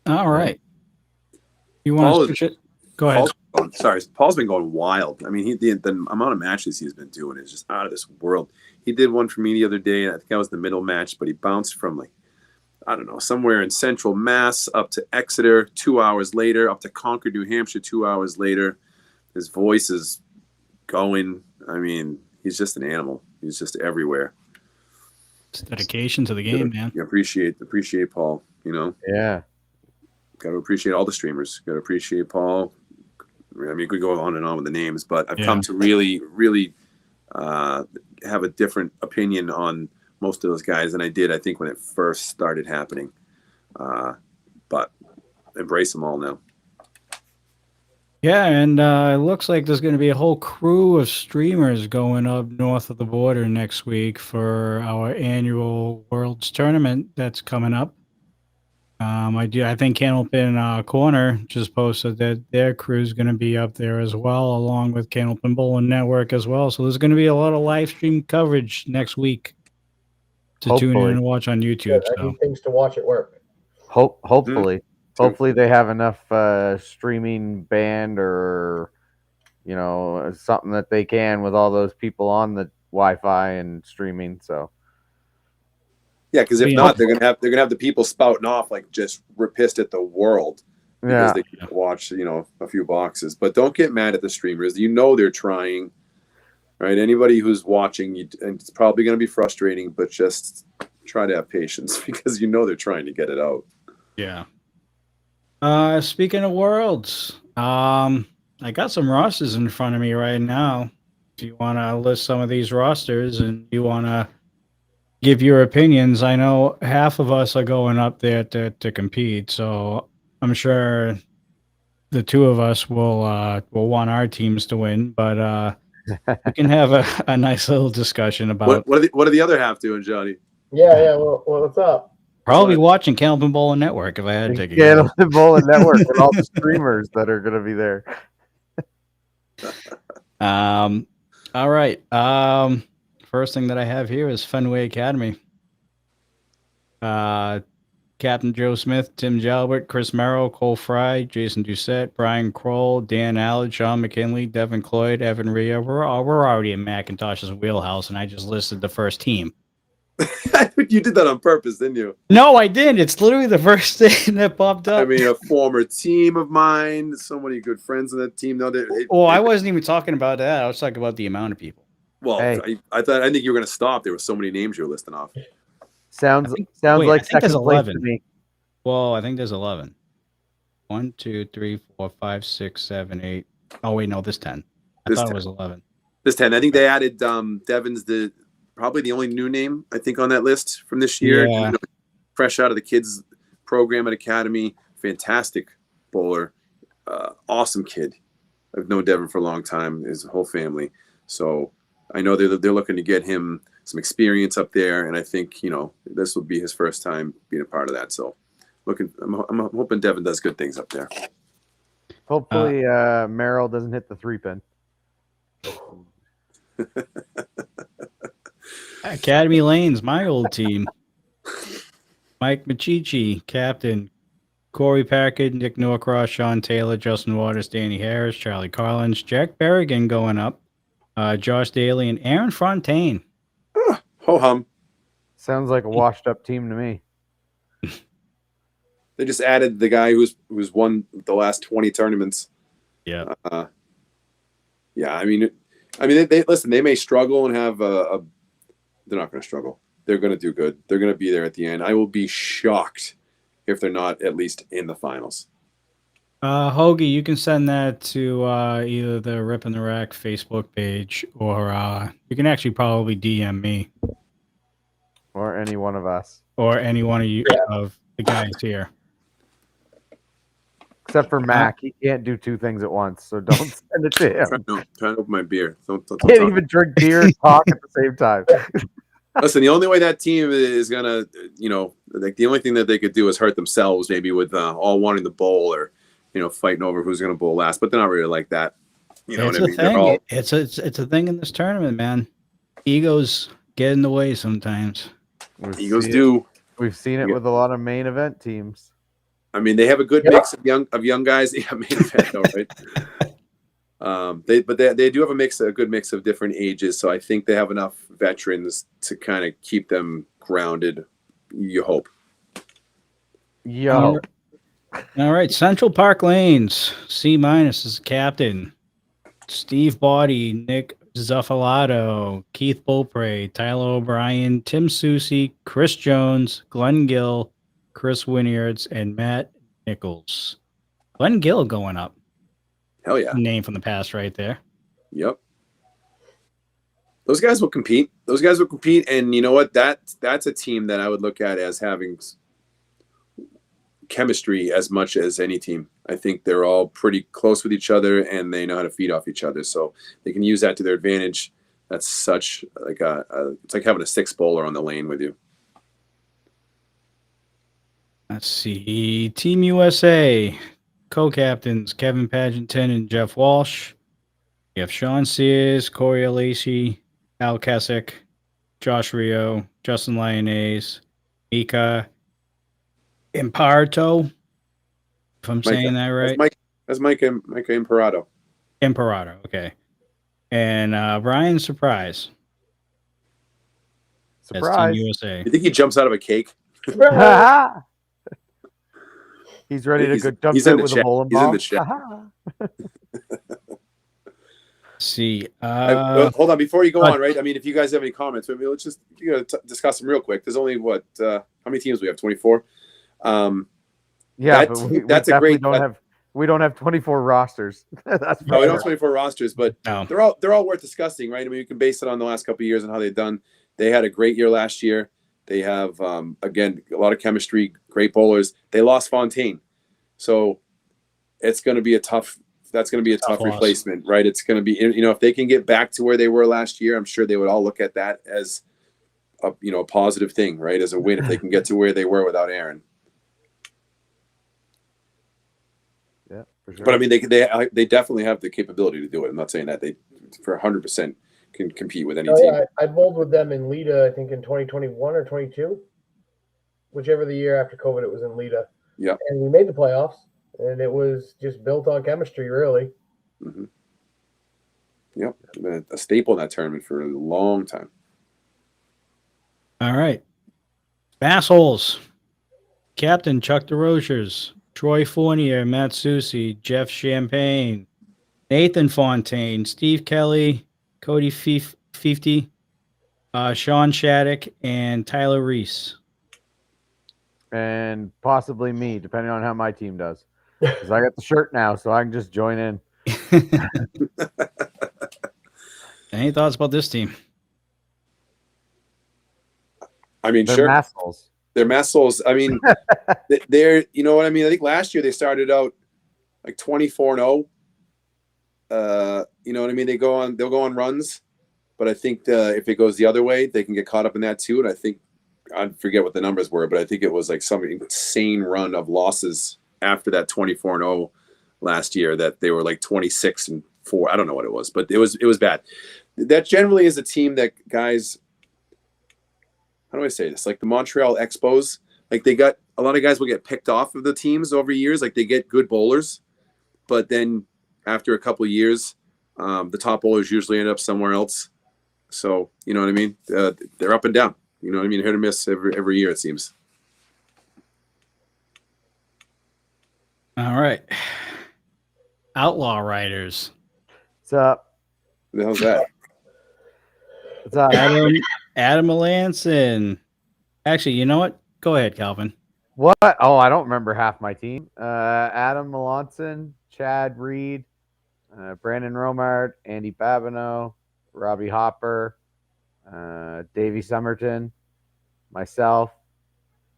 All right. You want Paul to is switch it? Go ahead. Paul's been going wild. I mean, the amount of matches he's been doing is just out of this world. He did one for me the other day. I think that was the middle match, but he bounced from like, I don't know, somewhere in central Mass up to Exeter 2 hours later, up to Concord, New Hampshire 2 hours later. His voice is going. I mean, he's just an animal. He's just everywhere. It's dedication to the game, man. You appreciate Paul, you know? Yeah. Got to appreciate all the streamers. Got to appreciate Paul. I mean, you could go on and on with the names, but I've come to really, really have a different opinion on most of those guys than I did, I think, when it first started happening. But embrace them all now. Yeah, and it looks like there's going to be a whole crew of streamers going up north of the border next week for our annual Worlds tournament that's coming up. I think Candlepin Corner just posted that their crew is going to be up there as well, along with Candlepin Bowling Network as well. So there's going to be a lot of live stream coverage next week to tune in and watch on YouTube. Good. I need things to watch at work. Hopefully. Hopefully they have enough streaming band or, something that they can with all those people on the Wi-Fi and streaming. So. Yeah, because if not, they're gonna have the people spouting off like just pissed at the world because they can't watch a few boxes. But don't get mad at the streamers. You know they're trying, right? Anybody who's watching, and it's probably going to be frustrating, but just try to have patience because they're trying to get it out. Yeah. Speaking of Worlds, I got some rosters in front of me right now. If you want to list some of these rosters and you want to give your opinions, I know half of us are going up there to compete, so I'm sure the two of us will want our teams to win, but we can have a nice little discussion about what are the other half doing, Johnny? Yeah. Well, what's up? Probably watching Candlepin Bowling Network if I had to take a guess. Candlepin Bowling Network and all the streamers that are going to be there. All right. First thing that I have here is Fenway Academy. Captain Joe Smith, Tim Jalbert, Chris Merrill, Cole Fry, Jason Doucette, Brian Kroll, Dan Allard, Sean McKinley, Devin Cloyd, Evan Ria. We're already in Macintosh's wheelhouse, and I just listed the first team. You did that on purpose, didn't you? No, I didn't. It's literally the first thing that popped up. I mean, a former team of mine, so many good friends on that team. No, I wasn't even talking about that. I was talking about the amount of people. Well, hey. I think you were going to stop. There were so many names you were listing off. Sounds like second place to me. Well, I think there's 11. 1, 2, 3, 4, 5, 6, 7, 8. Oh wait, no, there's 10. I thought 10. It was 11. There's 10. I think they added Devin's probably the only new name I think on that list from this year. Yeah. Fresh out of the kids program at Academy, fantastic bowler, awesome kid. I've known Devin for a long time, his whole family. So I know they're looking to get him some experience up there, and I think this will be his first time being a part of that. So I'm hoping Devin does good things up there. Hopefully Merrill doesn't hit the 3-pin. Academy Lanes, my old team. Mike Machichi, captain. Corey Packard, Nick Norcross, Sean Taylor, Justin Waters, Danny Harris, Charlie Collins, Jack Berrigan going up, Josh Daly, and Aaron Fontaine. Ho hum. Sounds like a washed up team to me. They just added the guy who's won the last 20 tournaments. Yeah. Yeah. I mean, they listen. They may struggle and have they're not going to struggle. They're going to do good. They're going to be there at the end. I will be shocked if they're not at least in the finals. Hoagie, you can send that to either the Rip in the Rack Facebook page, or you can actually probably DM me. Or any one of us. Or any one of you of the guys here. Except for Mac. He can't do two things at once, so don't send it to him. Trying to open my beer. Don't can't even drink beer and talk at the same time. Listen, the only way that team is going to, like the only thing that they could do is hurt themselves, maybe with all wanting to bowl or, fighting over who's going to bowl last. But they're not really like that. You know what I mean? Thing. It's a thing in this tournament, man. Egos get in the way sometimes. Egos do. We've seen it with a lot of main event teams. I mean, they have a good Yep. mix of young guys. Yeah, main event, though, right? They do have a good mix of different ages, so I think they have enough veterans to kind of keep them grounded. You hope. Yo, All right, Central Park Lanes, C- is the captain. Steve Body, Nick Zuffalato, Keith Beaupre, Tyler O'Brien, Tim Susi, Chris Jones, Glenn Gill, Chris Winyards, and Matt Nichols. Glenn Gill going up. Hell yeah. Name from the past right there. Yep. Those guys will compete. And you know what? That's a team that I would look at as having chemistry as much as any team. I think they're all pretty close with each other and they know how to feed off each other. So they can use that to their advantage. That's such like it's like having a six bowler on the lane with you. Let's see. Team USA, co-captains Kevin Pagenton and Jeff Walsh. You have Sean Sears, Corey Lacey, Al Kessick, Josh Rio, Justin Lyonnaise, Mika Imparto, if I'm saying that right. That's Micah Imperato. Imperato, okay. And Brian Surprise. That's Team surprise! USA. You think he jumps out of a cake? He's ready to go jump he's out in the with a chat. bowling He's in ball. the chat. Let's see. Hold on, before you go on, right? I mean, if you guys have any comments, maybe let's just discuss them real quick. There's only how many teams we have? 24. Yeah, but we that's a definitely great. we don't have 24 rosters. That's No, we don't sure. have 24 rosters, but No. they're all worth discussing, right? I mean, you can base it on the last couple of years and how they've done. They had a great year last year. They have again a lot of chemistry, great bowlers. They lost Fontaine, so it's going to be a tough. That's going to be a tough replacement, right? It's going to be, if they can get back to where they were last year, I'm sure they would all look at that as a positive thing, right? As a win if they can get to where they were without Aaron. Yeah, for sure. But I mean, they definitely have the capability to do it. I'm not saying that they, for 100%, can compete with any team. Yeah, I bowled with them in Lita, I think in 2021 or 22, whichever the year after COVID it was in Lita. Yeah, and we made the playoffs, and it was just built on chemistry, really. Mm-hmm. Yep, been a staple in that tournament for a long time. All right, Bassholes, Captain Chuck DeRochers, Troy Fournier, Matt Susi, Jeff Champagne, Nathan Fontaine, Steve Kelly, Cody Fifty, Sean Shattuck, and Tyler Reese. And possibly me, depending on how my team does. Because I got the shirt now, so I can just join in. Any thoughts about this team? I mean, They're sure. Massholes. They're Massholes. I mean, they're, you know what I mean? I think last year they started out like 24-0. You know what I mean? They'll go on runs, but I think if it goes the other way, they can get caught up in that too. And I think, I forget what the numbers were, but I think it was like some insane run of losses after that 24-0 last year that they were like 26-4. I don't know what it was, but it was bad. That generally is a team that guys, how do I say this? Like the Montreal Expos, like they got a lot of guys will get picked off of the teams over years. Like they get good bowlers, but then after a couple of years, the top bowlers usually end up somewhere else. So, you know what I mean? They're up and down. You know what I mean? Hit or miss every year, it seems. All right. Outlaw Riders. What's up? What the hell's that? What's up? Adam Melanson. Actually, you know what? Go ahead, Calvin. What? Oh, I don't remember half my team. Adam Melanson, Chad Reed, Brandon Romard, Andy Babineau, Robbie Hopper, Davey Somerton, myself,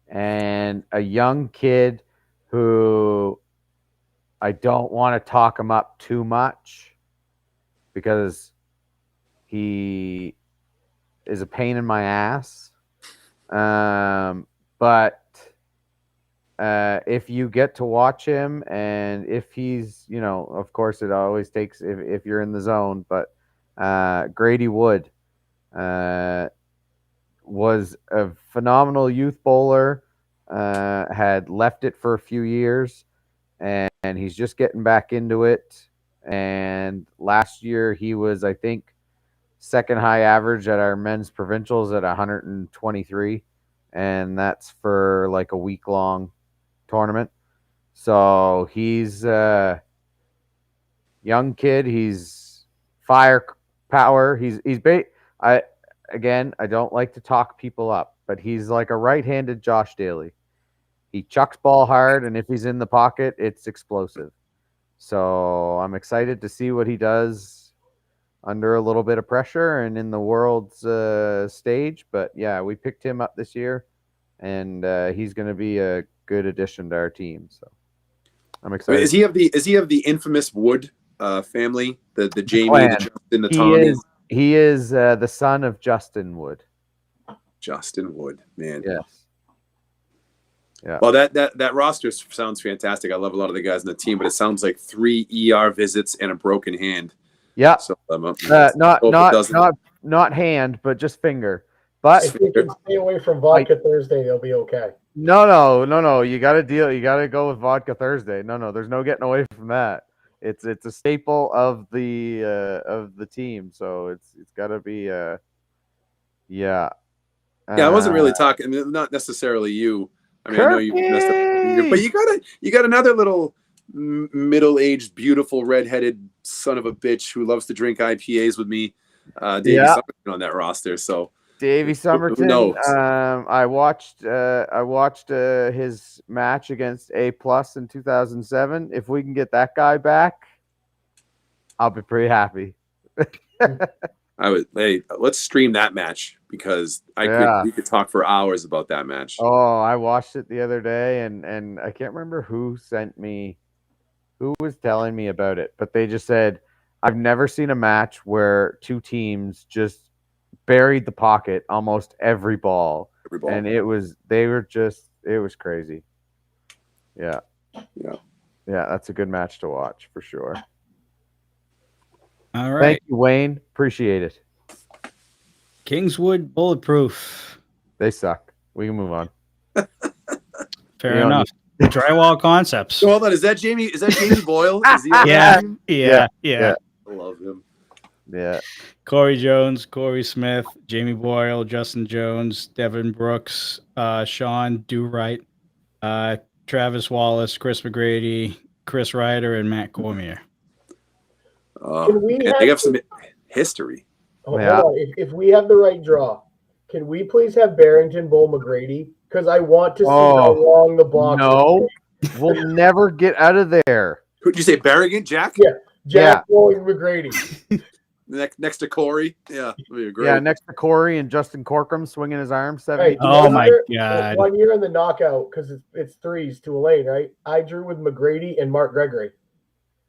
and a young kid who I don't want to talk him up too much because he is a pain in my ass. But if you get to watch him and if he's, of course it always takes if you're in the zone, but Grady Wood was a phenomenal youth bowler. had left it for a few years, and he's just getting back into it. And last year he was, I think, second high average at our men's provincials at 123, and that's for like a week long tournament. So he's a young kid. He's firepower. I I don't like to talk people up, but he's like a right-handed Josh Daly. He chucks ball hard, and if he's in the pocket, it's explosive. So I'm excited to see what he does under a little bit of pressure and in the world's stage. But yeah, we picked him up this year, and he's going to be a good addition to our team. So I'm excited. Is he of the infamous Wood family? The Jamie, Clan. the Justin, the Tommy. He is the son of Justin Wood. Justin Wood, man. Yes. Yeah. Well, that roster sounds fantastic. I love a lot of the guys in the team, but it sounds like 3 ER visits and a broken hand. Yeah. So not hand, but just finger. But if you can stay away from Vodka Thursday, they'll be okay. No. You got to deal. You got to go with Vodka Thursday. No. There's no getting away from that. It's a staple of the team. So it's got to be yeah. Yeah, I wasn't really talking. Not necessarily you. I mean, I know you messed up, but you got another little middle-aged, beautiful, redheaded son of a bitch who loves to drink IPAs with me, Davey Somerton on that roster. So Davey Somerton. Who knows? I watched his match against A+ in 2007. If we can get that guy back, I'll be pretty happy. Hey, let's stream that match because we could talk for hours about that match. Oh, I watched it the other day, and I can't remember who was telling me about it, but they just said, I've never seen a match where two teams just buried the pocket almost every ball. And it was crazy. Yeah, that's a good match to watch for sure. All right. Thank you, Wayne. Appreciate it. Kingswood Bulletproof. They suck. We can move on. Fair enough. Drywall Concepts. So hold on. Is that Jamie Boyle? Is he yeah. I love him. Yeah. Corey Jones, Corey Smith, Jamie Boyle, Justin Jones, Devin Brooks, Sean Do-Right, Travis Wallace, Chris McGrady, Chris Ryder, and Matt Cormier. They have some history. Hold on. If we have the right draw, can we please have Barrington Bull McGrady? Because I want to see how long the block. No, we'll never get out of there. Who'd you say, Barrington? Jack? Yeah, Jack Bull McGrady. Next to Corey. Yeah, that'd be great. Yeah, next to Corey and Justin Corcoran swinging his arm. 70. Oh my God! 1 year in the knockout because it's threes to a lane, right? I drew with McGrady and Mark Gregory,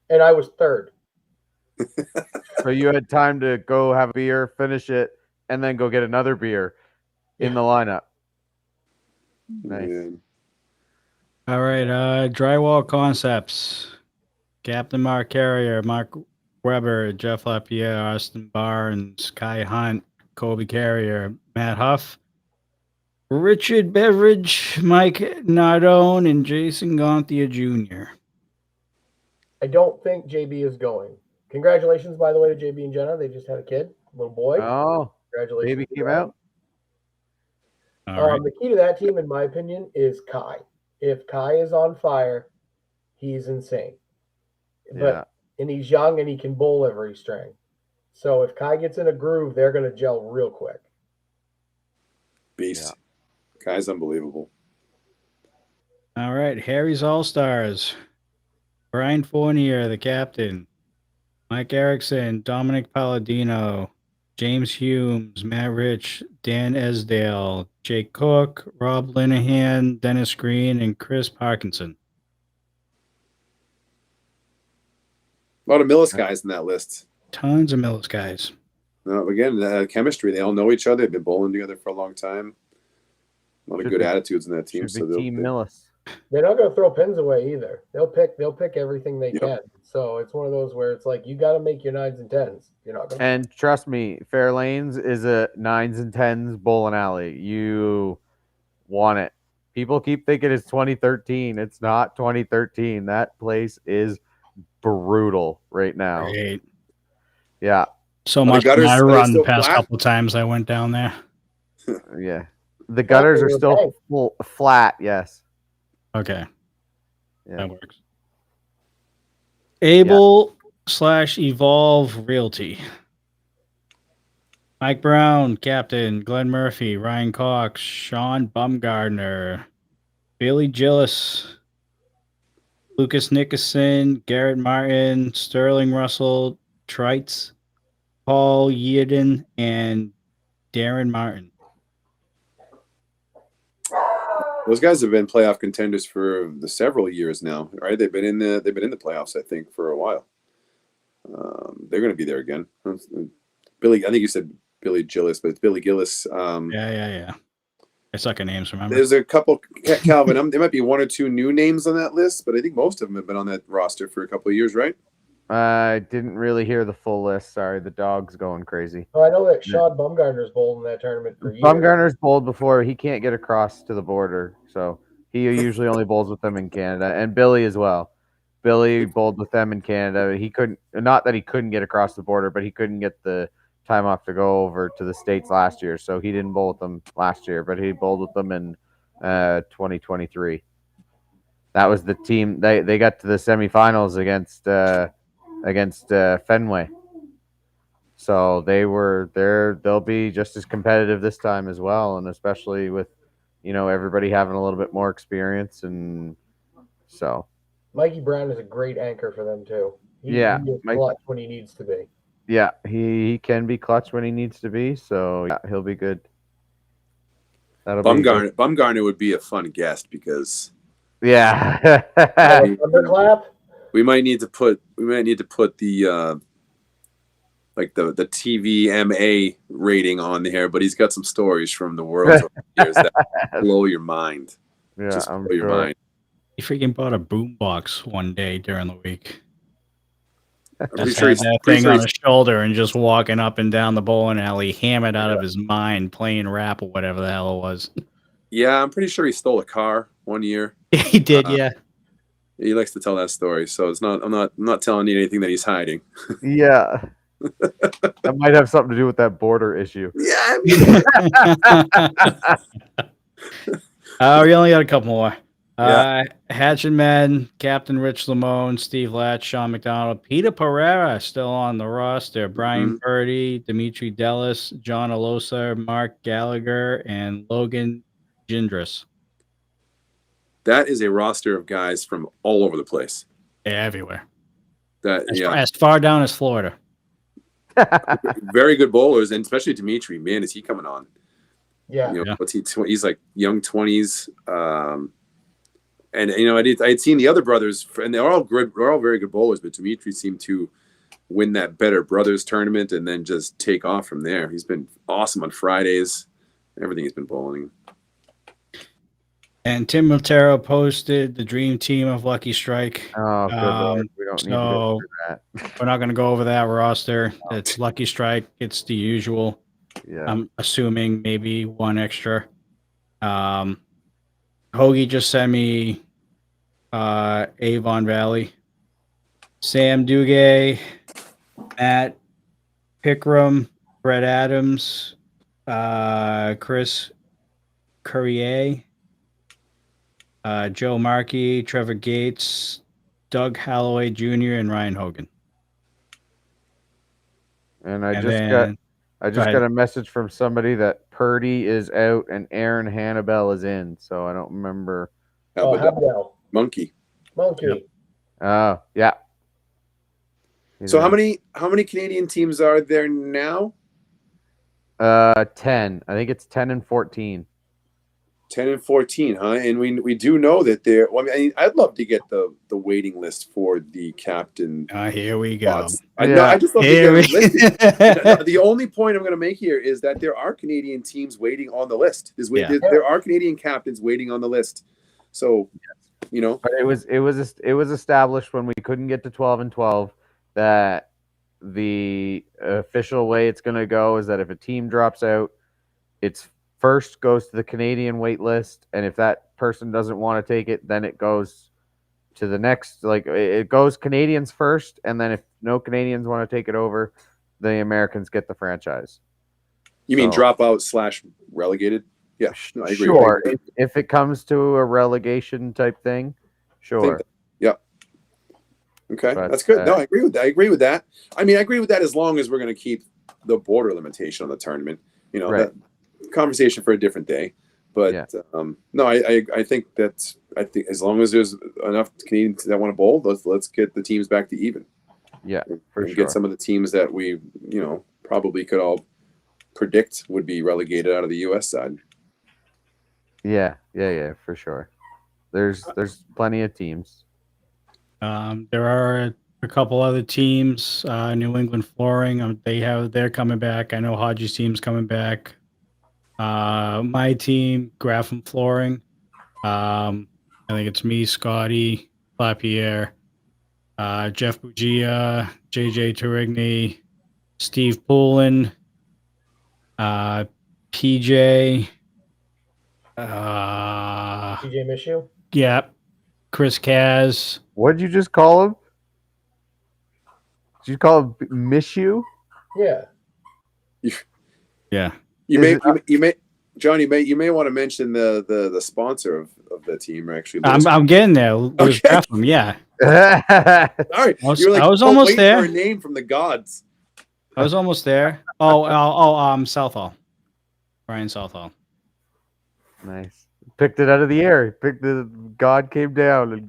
and I was third. So you had time to go have a beer, finish it, and then go get another beer in the lineup. Nice. Man. All right, Drywall Concepts. Captain Mark Carrier, Mark Weber, Jeff LaPierre, Austin Barnes, Kai Hunt, Kobe Carrier, Matt Huff, Richard Beveridge, Mike Nardone, and Jason Gonthia Jr. I don't think JB is going. Congratulations, by the way, to JB and Jenna. They just had a kid, little boy. Oh, congratulations. baby came out. The key to that team, in my opinion, is Kai. If Kai is on fire, he's insane. And he's young and he can bowl every string. So if Kai gets in a groove, they're going to gel real quick. Beast. Kai's unbelievable. All right, Harry's All-Stars. Brian Fournier, the captain. Mike Erickson, Dominic Palladino, James Humes, Matt Rich, Dan Esdale, Jake Cook, Rob Linehan, Dennis Green, and Chris Parkinson. A lot of Millis guys in that list. Tons of Millis guys. No, again, chemistry. They all know each other. They've been bowling together for a long time. A lot of good attitudes in that team. So Team Millis. They're not going to throw pins away either. They'll pick everything they can. So it's one of those where it's like you got to make your 9s and 10s. You're not going. And trust me, Fair Lanes is a 9s and 10s bowling alley. You want it. People keep thinking it's 2013. It's not 2013. That place is brutal right now. Great. Yeah, So Are the much fun. gutters- I are they run the still past flat? couple times I went down there. yeah. The gutters they are were still banked. flat. Yes. Okay, Yeah. that works. Able/Evolve Realty. Mike Brown, Captain. Glenn Murphy, Ryan Cox, Sean Bumgardner, Billy Gillis, Lucas Nickerson, Garrett Martin, Sterling Russell, Trites, Paul Yeadon, and Darren Martin. Those guys have been playoff contenders for several years now, right? They've been in the playoffs, I think, for a while. They're going to be there again. Billy, I think you said Billy Gillis, but it's Billy Gillis. Yeah. I suck at names, remember? There's a couple, Calvin. There might be one or two new names on that list, but I think most of them have been on that roster for a couple of years, right? I didn't really hear the full list. Sorry, the dog's going crazy. Oh, I know that Sean Bumgardner's bowled in that tournament for years. Bumgarner's bowled before. He can't get across to the border, so he usually only bowls with them in Canada. And Billy as well. Billy bowled with them in Canada. He couldn't, not that he couldn't get across the border, but he couldn't get the time off to go over to the States last year, so he didn't bowl with them last year, but he bowled with them in 2023. That was the team. They got to the semifinals against Fenway. So they'll be just as competitive this time as well, and especially with everybody having a little bit more experience, and so Mikey Brown is a great anchor for them too. He is clutch when he needs to be. Yeah, he can be clutch when he needs to be, so yeah, he'll be good. Bumgarner would be a fun guest because Thunderclap. We might need to put the like the TVMA rating on there, but he's got some stories from the world years that blow your mind. Yeah, just I'm blow your sure. mind. He freaking bought a boombox one day during the week. I'm pretty Just sure had he's that pretty thing sure on he's, his shoulder and just walking up and down the bowling alley, hammered out of his mind, playing rap or whatever the hell it was. yeah, I'm pretty sure he stole a car one year. He did, yeah. He likes to tell that story, so it's not. I'm not telling you anything that he's hiding. Yeah, that might have something to do with that border issue. Yeah, We only got a couple more. Yeah. Hatch and Men, Captain Rich Lamone, Steve Latch, Sean McDonald, Peter Pereira still on the roster, Brian Purdy, Dimitri Dellis, John Alosa, Mark Gallagher, and Logan Gindris. that is a roster of guys from all over the place. Yeah, everywhere. As Far down as Florida. Very good bowlers, and especially Dimitri. Man, is he coming on? Yeah. What's he? He's like young 20s. And I had seen the other brothers, and they're all good. They're all very good bowlers, but Dimitri seemed to win that Better Brothers tournament and then just take off from there. He's been awesome on Fridays. Everything he's been bowling. And Tim Montero posted the dream team of Lucky Strike. Oh, good Lord. We don't need to go through that. We're not going to go over that roster. It's Lucky Strike. It's the usual. Yeah. I'm assuming maybe one extra. Hoagie just sent me Avon Valley. Sam Duguay, Matt Pickram, Brett Adams, Chris Courier, Joe Markey, Trevor Gates, Doug Holloway Jr., and Ryan Hogan. And I just got a message from somebody that Purdy is out and Aaron Hannibal is in, so I don't remember. Hannibal. Monkey. Yep. Oh, yeah. So how many Canadian teams are there now? 10. I think it's 10 and 14. 10 and 14, huh? And we do know that there. Well, I mean, I'd love to get the waiting list for the captain. Here we go. I just love to get it listed. The only point I'm going to make here is that there are Canadian teams waiting on the list. There are Canadian captains waiting on the list. So, But it was established when we couldn't get to 12 and 12 that the official way it's going to go is that if a team drops out, it's first goes to the Canadian wait list, and if that person doesn't want to take it, then it goes to the next. Like it goes Canadians first, and then if no Canadians want to take it over, the Americans get the franchise. You mean dropout / relegated? Yeah, no, I agree. Sure. If it comes to a relegation type thing, sure. Yeah. Okay, but, that's good. No, I agree with that. I mean, I agree with that as long as we're going to keep the border limitation on the tournament. You know, that conversation for a different day. But no, I think as long as there's enough Canadians that want to bowl, let's get the teams back to even. Yeah, for sure. Get some of the teams that we probably could all predict would be relegated out of the U.S. side. Yeah, for sure. There's plenty of teams. There are a couple other teams. New England Flooring, they're coming back. I know Hodges' team's coming back. My team, Grapham Flooring. I think it's me, Scotty, Lapierre, Jeff Bugia, JJ Turigny, Steve Poulin, PJ. PJ Mishu? Yeah. Chris Kaz. What did you just call him? Did you call him Mishu? Yeah. Yeah. You may John, you may want to mention the sponsor of the team actually. I'm getting there. Okay. Grapham, yeah. All right. I was almost there. For a name from the gods. I was almost there. Southall. Brian Southall. Nice. Picked it out of the air. God came down and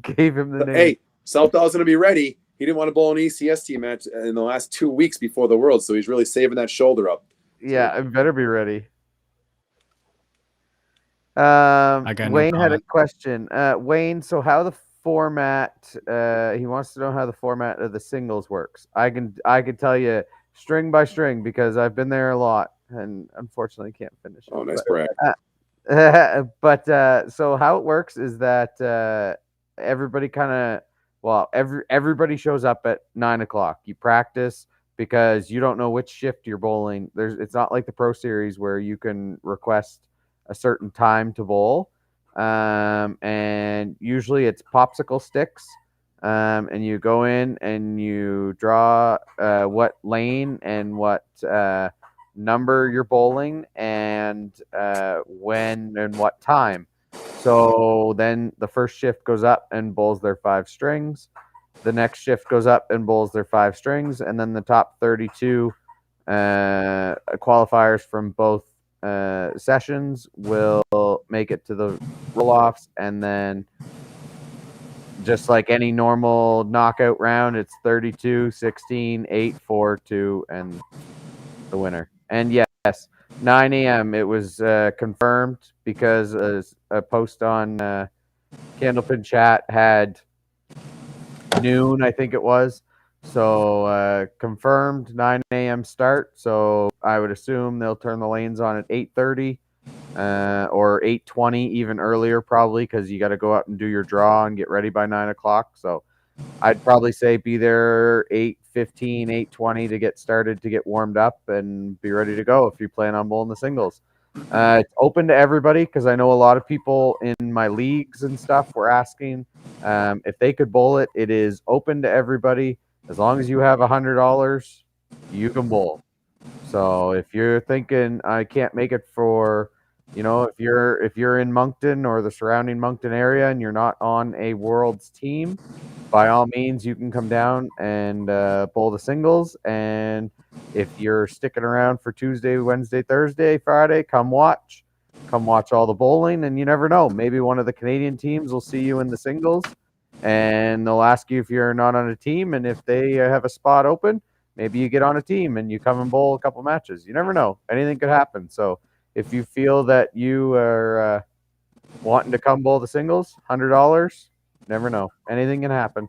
gave him the name. Hey, Southall's gonna be ready. He didn't want to bowl an ECST match in the last 2 weeks before the World, so he's really saving that shoulder up. Yeah, it better be ready. Wayne had a question. Wayne, so how the format? He wants to know how the format of the singles works. I can tell you string by string because I've been there a lot and unfortunately can't finish it. Oh, nice brag. But so how it works is that everybody everybody shows up at 9:00. You practice because you don't know which shift you're bowling. It's not like the Pro Series where you can request a certain time to bowl. And usually it's popsicle sticks. And you go in and you draw what lane and what number you're bowling and when and what time. So then the first shift goes up and bowls their 5 strings. The next shift goes up and bowls their 5 strings, and then the top 32 qualifiers from both sessions will make it to the roll-offs, and then just like any normal knockout round, it's 32, 16, 8, 4, 2, and the winner. And yes, 9 a.m. it was confirmed because a post on Candlepin chat had noon, I think it was. So confirmed 9 a.m. start. So I would assume they'll turn the lanes on at 8:30 or 8:20, even earlier probably, because you got to go out and do your draw and get ready by 9:00. So I'd probably say be there 8:15, 8:20 to get started, to get warmed up and be ready to go if you plan on bowling the singles. It's open to everybody because I know a lot of people in my leagues and stuff were asking if they could bowl it. It is open to everybody. As long as you have $100, you can bowl. So if you're thinking I can't make it for, if you're in Moncton or the surrounding Moncton area and you're not on a Worlds team, by all means you can come down and bowl the singles. And if you're sticking around for Tuesday, Wednesday, Thursday, Friday, come watch all the bowling. And you never know, maybe one of the Canadian teams will see you in the singles and they'll ask you if you're not on a team, and if they have a spot open, maybe you get on a team and you come and bowl a couple matches. You never know, anything could happen. So if you feel that you are wanting to come bowl the singles, $100, never know, anything can happen.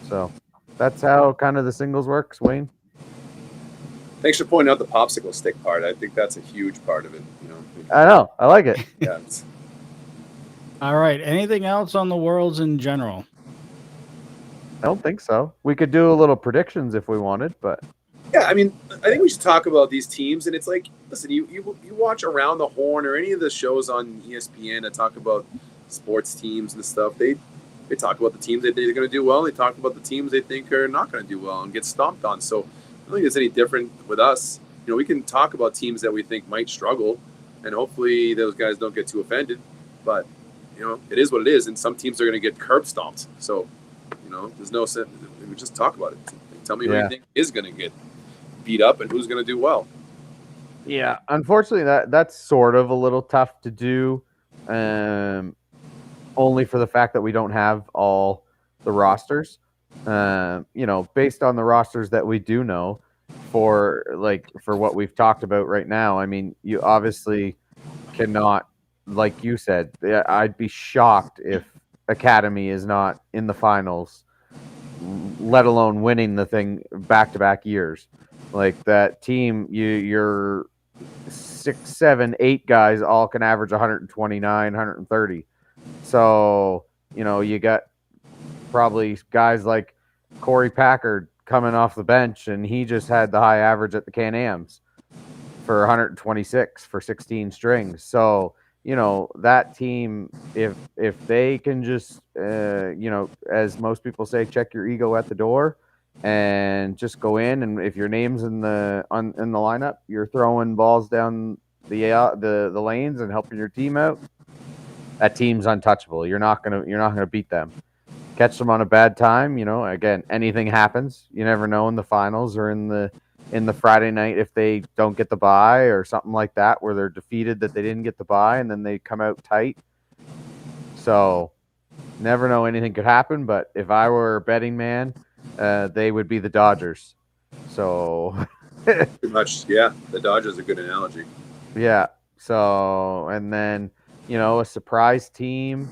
So that's how kind of the singles works. Wayne, thanks for pointing out the popsicle stick part. I think that's a huge part of it. I know, I like it. Yeah. All right. Anything else on the Worlds in general? I don't think so. We could do a little predictions if we wanted, but Yeah, I mean, I think we should talk about these teams, and it's like, listen, you watch Around the Horn or any of the shows on ESPN that talk about sports teams and stuff. They talk about the teams that they're going to do well. And they talk about the teams they think are not going to do well and get stomped on. So I don't think it's any different with us. You know, we can talk about teams that we think might struggle, and hopefully those guys don't get too offended. But you know, it is what it is, and some teams are going to get curb stomped. So you know, there's no sense. We just talk about it. Tell me who you think is going to get beat up and who's going to do well. Yeah, unfortunately, that's sort of a little tough to do, only for the fact that we don't have all the rosters. You know, based on the rosters that we do know, for what we've talked about right now, I mean, you obviously cannot, like you said, I'd be shocked if Academy is not in the finals, let alone winning the thing back-to-back years. Like that team, you're 6, 7, 8 guys all can average 129, 130. So, you know, you got probably guys like Corey Packard coming off the bench, and he just had the high average at the Can-Ams for 126 for 16 strings. So, you know, that team, if they can just, you know, as most people say, check your ego at the door and just go in, and if your name's in the lineup, you're throwing balls down the lanes and helping your team out. That team's untouchable. You're not gonna beat them. Catch them on a bad time, you know. Again, anything happens. You never know in the finals or in the Friday night if they don't get the bye or something like that, where they're defeated that they didn't get the bye and then they come out tight. So, never know, anything could happen. But if I were a betting man, they would be the Dodgers. So, pretty much, yeah. The Dodgers are a good analogy. Yeah. So, and then, you know, a surprise team,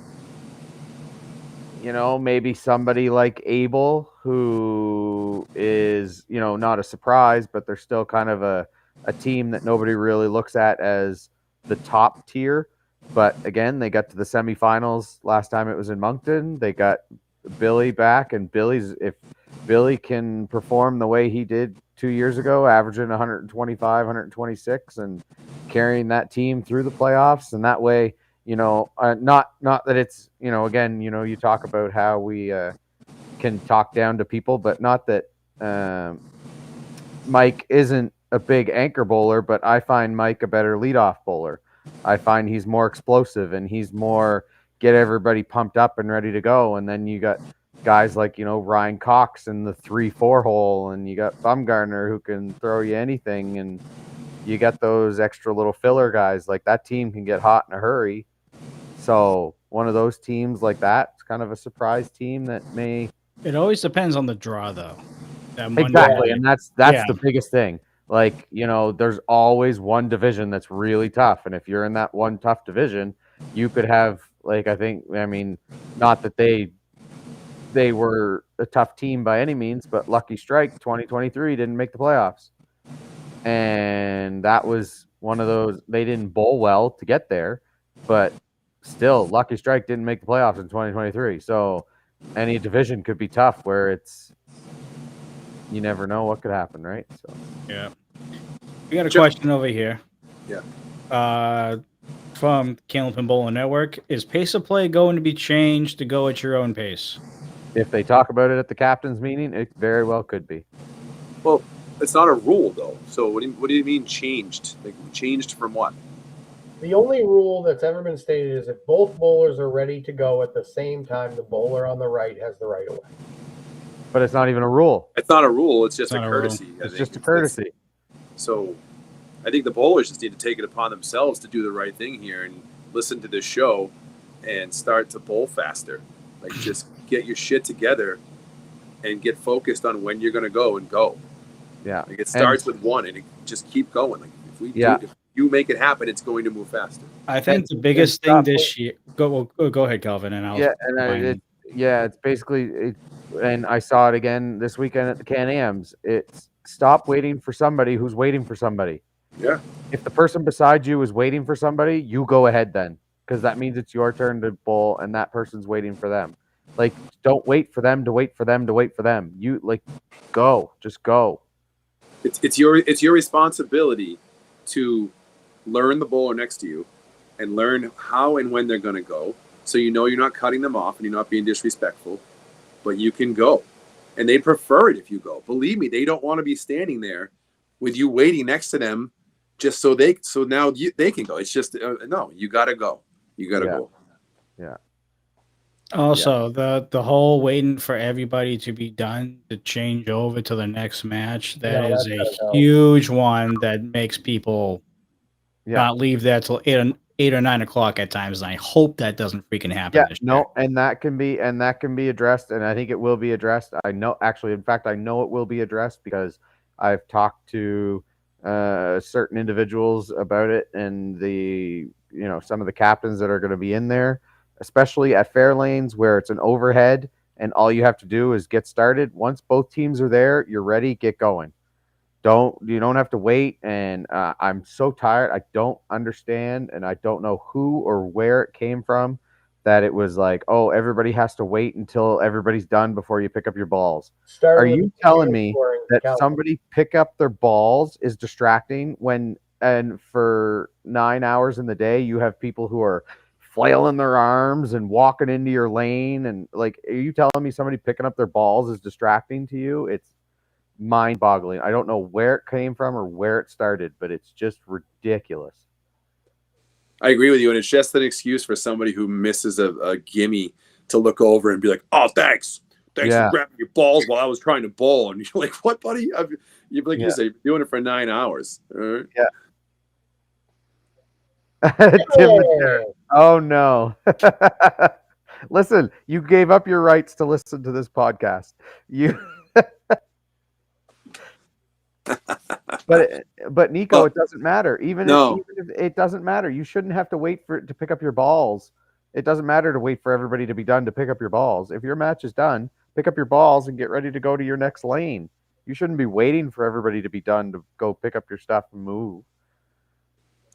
you know, maybe somebody like Abel, who is, you know, not a surprise, but they're still kind of a team that nobody really looks at as the top tier. But again, they got to the semifinals last time it was in Moncton. They got Billy back, and if Billy can perform the way he did 2 years ago, averaging 125, 126, and carrying that team through the playoffs, and that way, you know, not that it's, you know, again, you know, you talk about how we can talk down to people, but not that Mike isn't a big anchor bowler, but I find Mike a better leadoff bowler. I find he's more explosive and he's more get everybody pumped up and ready to go. And then you got guys like, you know, Ryan Cox in the 3-4 hole, and you got Bumgarner who can throw you anything, and you got those extra little filler guys. Like, that team can get hot in a hurry. So one of those teams like that, it's kind of a surprise team that may. It always depends on the draw, though. Exactly, and that's the biggest thing. Like, you know, there's always one division that's really tough, and if you're in that one tough division, you could have, like, I mean, not that they were a tough team by any means, but Lucky Strike 2023 didn't make the playoffs, and that was one of those. They didn't bowl well to get there, but still, Lucky Strike didn't make the playoffs in 2023. So any division could be tough, where it's, you never know what could happen, right? So yeah, we got a question over here. Yeah. From Candlepin Bowling Network: is pace of play going to be changed to go at your own pace? If they talk about it at the captain's meeting, it very well could be. Well, it's not a rule though. So what do you mean changed? Like, changed from what? The only rule that's ever been stated is if both bowlers are ready to go at the same time, the bowler on the right has the right of way. But it's not even a rule. It's not a rule. It's just a courtesy. It's just a courtesy. So I think the bowlers just need to take it upon themselves to do the right thing here and listen to this show and start to bowl faster. Like, just get your shit together and get focused on when you're going to go and go. Yeah. Like, it starts with one, and it just keep going. Like, if you make it happen, it's going to move faster. I think the biggest thing this year. Go ahead, Calvin, and I'll. It's basically, and I saw it again this weekend at the Can-Ams. It's stop waiting for somebody who's waiting for somebody. Yeah. If the person beside you is waiting for somebody, you go ahead then, because that means it's your turn to bowl, and that person's waiting for them. Like, don't wait for them to wait for them to wait for them. You, like, go. Just go. It's your responsibility to learn the bowler next to you and learn how and when they're going to go, so you know you're not cutting them off and you're not being disrespectful, but you can go. And they prefer it if you go. Believe me, they don't want to be standing there with you waiting next to them just so they can go. It's just no, you got to go. You got to go. Yeah. Also, the whole waiting for everybody to be done to change over to the next match, that No, is that's a gotta go. huge one that makes people Yeah. not leave there till 8 or 9 o'clock at times. And I hope that doesn't freaking happen Yeah, this year. no, and that can be addressed, and I think it will be addressed. I know, actually, in fact, I know it will be addressed because I've talked to certain individuals about it, and some of the captains that are going to be in there, especially at fair lanes where it's an overhead, and all you have to do is get started. Once both teams are there, you're ready, get going. You don't have to wait, and I'm so tired. I don't understand, and I don't know who or where it came from that it was like, oh, everybody has to wait until everybody's done before you pick up your balls. Are Starting with you telling computer me scoring, that Cal. somebody pick up their balls is distracting and for 9 hours in the day you have people who are flailing their arms and walking into your lane, and like, are you telling me somebody picking up their balls is distracting to you? It's mind-boggling. I don't know where it came from or where it started, but it's just ridiculous. I agree with you, and it's just an excuse for somebody who misses a gimme to look over and be like, "Oh, thanks for grabbing your balls while I was trying to bowl." And you're like, "What, buddy?" You're like, you say, you're doing it for 9 hours. All right? Yeah. Tim McCarron. Oh no. Listen, you gave up your rights to listen to this podcast. You But Nico, it doesn't matter. Even if it doesn't matter, you shouldn't have to wait for it to pick up your balls. It doesn't matter to wait for everybody to be done to pick up your balls. If your match is done, pick up your balls and get ready to go to your next lane. You shouldn't be waiting for everybody to be done to go pick up your stuff and move.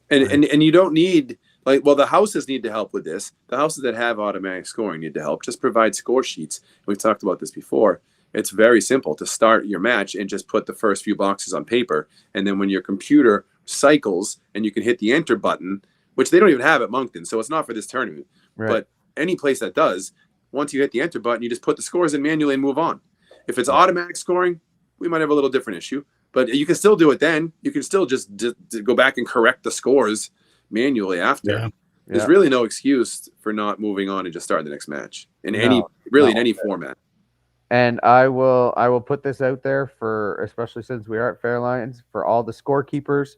And you don't need the houses need to help with this. The houses that have automatic scoring need to help. Just provide score sheets. We've talked about this before. It's very simple to start your match and just put the first few boxes on paper. And then when your computer cycles and you can hit the enter button, which they don't even have at Moncton, so it's not for this tournament. Right. But any place that does, once you hit the enter button, you just put the scores in manually and move on. If it's automatic scoring, we might have a little different issue. But you can still do it then. You can still just go back and correct the scores manually after. Yeah. There's really no excuse for not moving on and just starting the next match in any format. And I will put this out there for, especially since we are at Fairlines, for all the scorekeepers.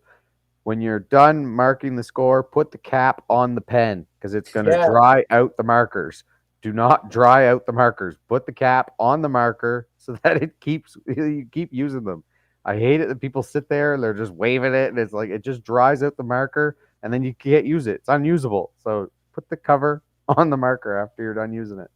When you're done marking the score, put the cap on the pen because it's going to dry out the markers. Do not dry out the markers. Put the cap on the marker so that you keep using them. I hate it that people sit there and they're just waving it, and it's like it just dries out the marker, and then you can't use it. It's unusable. So put the cover on the marker after you're done using it.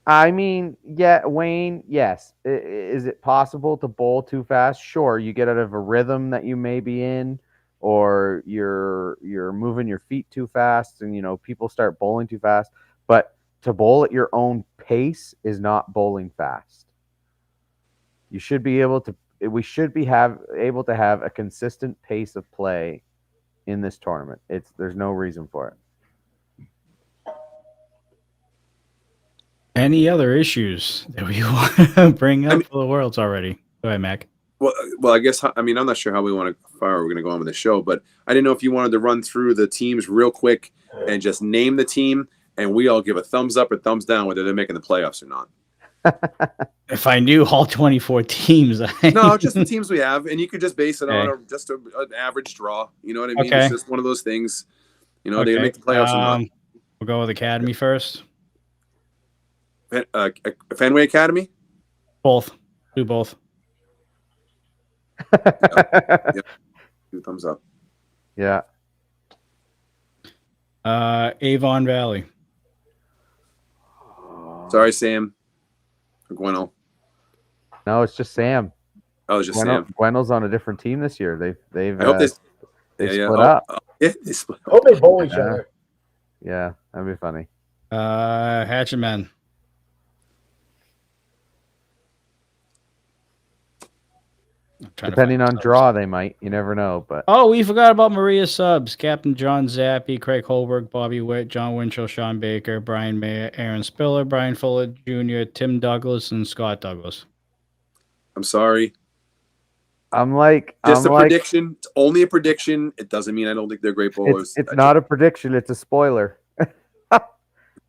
I mean, Wayne, yes. Is it possible to bowl too fast? Sure, you get out of a rhythm that you may be in, or you're moving your feet too fast, and people start bowling too fast. But to bowl at your own pace is not bowling fast. You should be able to. We should be able to have a consistent pace of play in this tournament. There's no reason for it. Any other issues that we want to bring up for the Worlds already? Go ahead, Mac. Well, I guess, I'm not sure how we're going to go on with the show, but I didn't know if you wanted to run through the teams real quick and just name the team, and we all give a thumbs up or thumbs down whether they're making the playoffs or not. If I knew all 24 teams. No, just the teams we have, and you could just base it on an average draw. You know what I mean? Okay. It's just one of those things. They're going to make the playoffs or not. We'll go with Academy first. Fenway Academy? Both. Do both. Yep. 2 thumbs up. Yeah. Avon Valley. Sorry, Sam. Or Gweno. No, it's just Sam. Oh, it's just Sam. Gweno's on a different team this year. They've I hope they split up. Yeah, they split up. I hope they bowl each other. Yeah, that'd be funny. Hatchet Men. Depending on draw, they might. You never know. But oh, we forgot about Maria Subs, Captain John Zappi, Craig Holberg, Bobby Witt, John Winchell, Sean Baker, Brian Mayer, Aaron Spiller, Brian Fuller Jr., Tim Douglas, and Scott Douglas. I'm sorry. I'm like, prediction. It's only a prediction. It doesn't mean I don't think they're great bowlers. It's not a prediction. It's a spoiler.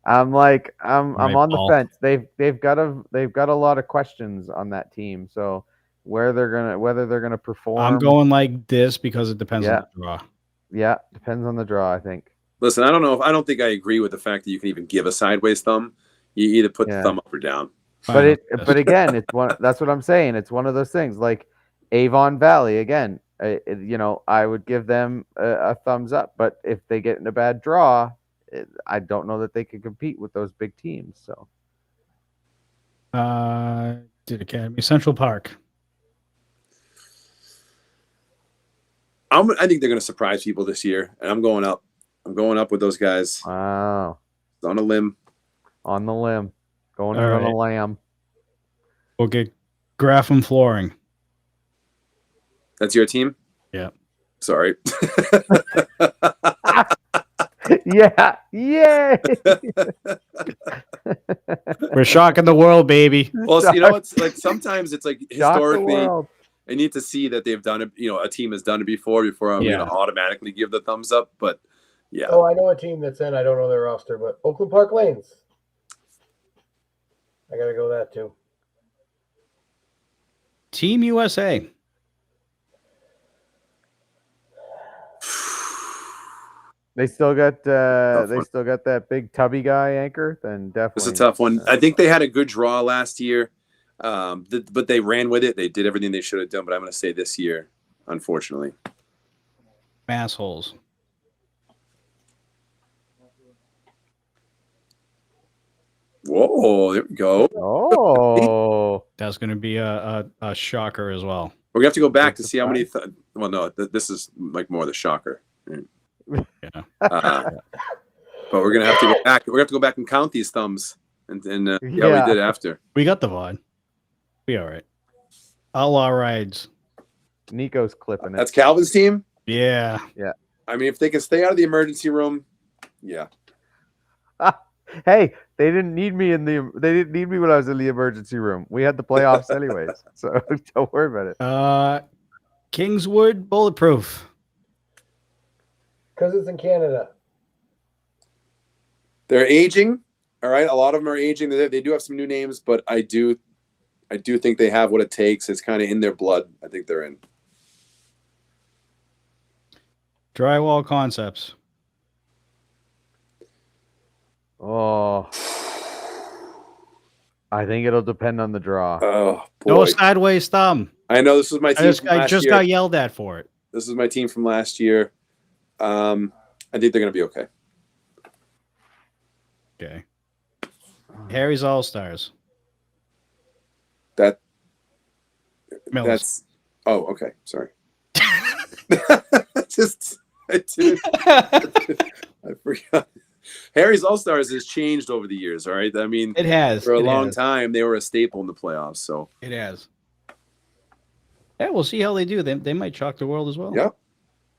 I'm like, I'm on the fence. They've got a lot of questions on that team. So whether they're gonna perform. I'm going like this because it depends on the draw. Yeah, depends on the draw, I think. Listen, I don't think I agree with the fact that you can even give a sideways thumb. You either put the thumb up or down. But again, it's one. That's what I'm saying. It's one of those things. Like Avon Valley again. I would give them a thumbs up. But if they get in a bad draw, I don't know that they can compete with those big teams. So, did Academy Central Park. I think they're going to surprise people this year, and I'm going up. I'm going up with those guys. Wow. On a limb. On the limb. Going out on a lamb. We'll get Grapham Flooring. That's your team? Yeah. Sorry. Yeah. Yay. We're shocking the world, baby. Well, you know, it's like sometimes it's like historically I need to see that they've done it. You know, a team has done it before I'm going to automatically give the thumbs up. But yeah. Oh, I know a team that's in. I don't know their roster, but Oakland Park Lanes. I got to go that too. Team USA. They still got that big tubby guy anchor. Then definitely. It's a tough one. I think they had a good draw last year. But they ran with it. They did everything they should have done. But I'm going to say this year, unfortunately. Assholes. Whoa, there we go. Oh, that's going to be a shocker as well. We're going to have to go back to see how many. Well, no, this is like more the shocker. Yeah. But we're going to have to go back. We're going to have to go back and count these thumbs and see how we did after. We got the VOD. Be all right. Outlaw Rides. Nico's clipping it. That's Calvin's team? Yeah. Yeah. I mean, if they can stay out of the emergency room, yeah. Hey, they didn't need me when I was in the emergency room. We had the playoffs anyways, so don't worry about it. Kingswood Bulletproof. Because it's in Canada. They're aging. All right. A lot of them are aging. They do have some new names, but I do think they have what it takes. It's kind of in their blood. I think they're in. Drywall Concepts. Oh, I think it'll depend on the draw. Oh, boy. No sideways thumb. I know this was my team. I just got yelled at for it. This is my team from last year. I think they're going to be okay. Okay. Harry's All Stars. That's okay. Sorry. I forgot. Harry's All Stars has changed over the years. All right. I mean, it has. For a long time, they were a staple in the playoffs. So it has. Yeah, we'll see how they do. They might shock the world as well. Yeah.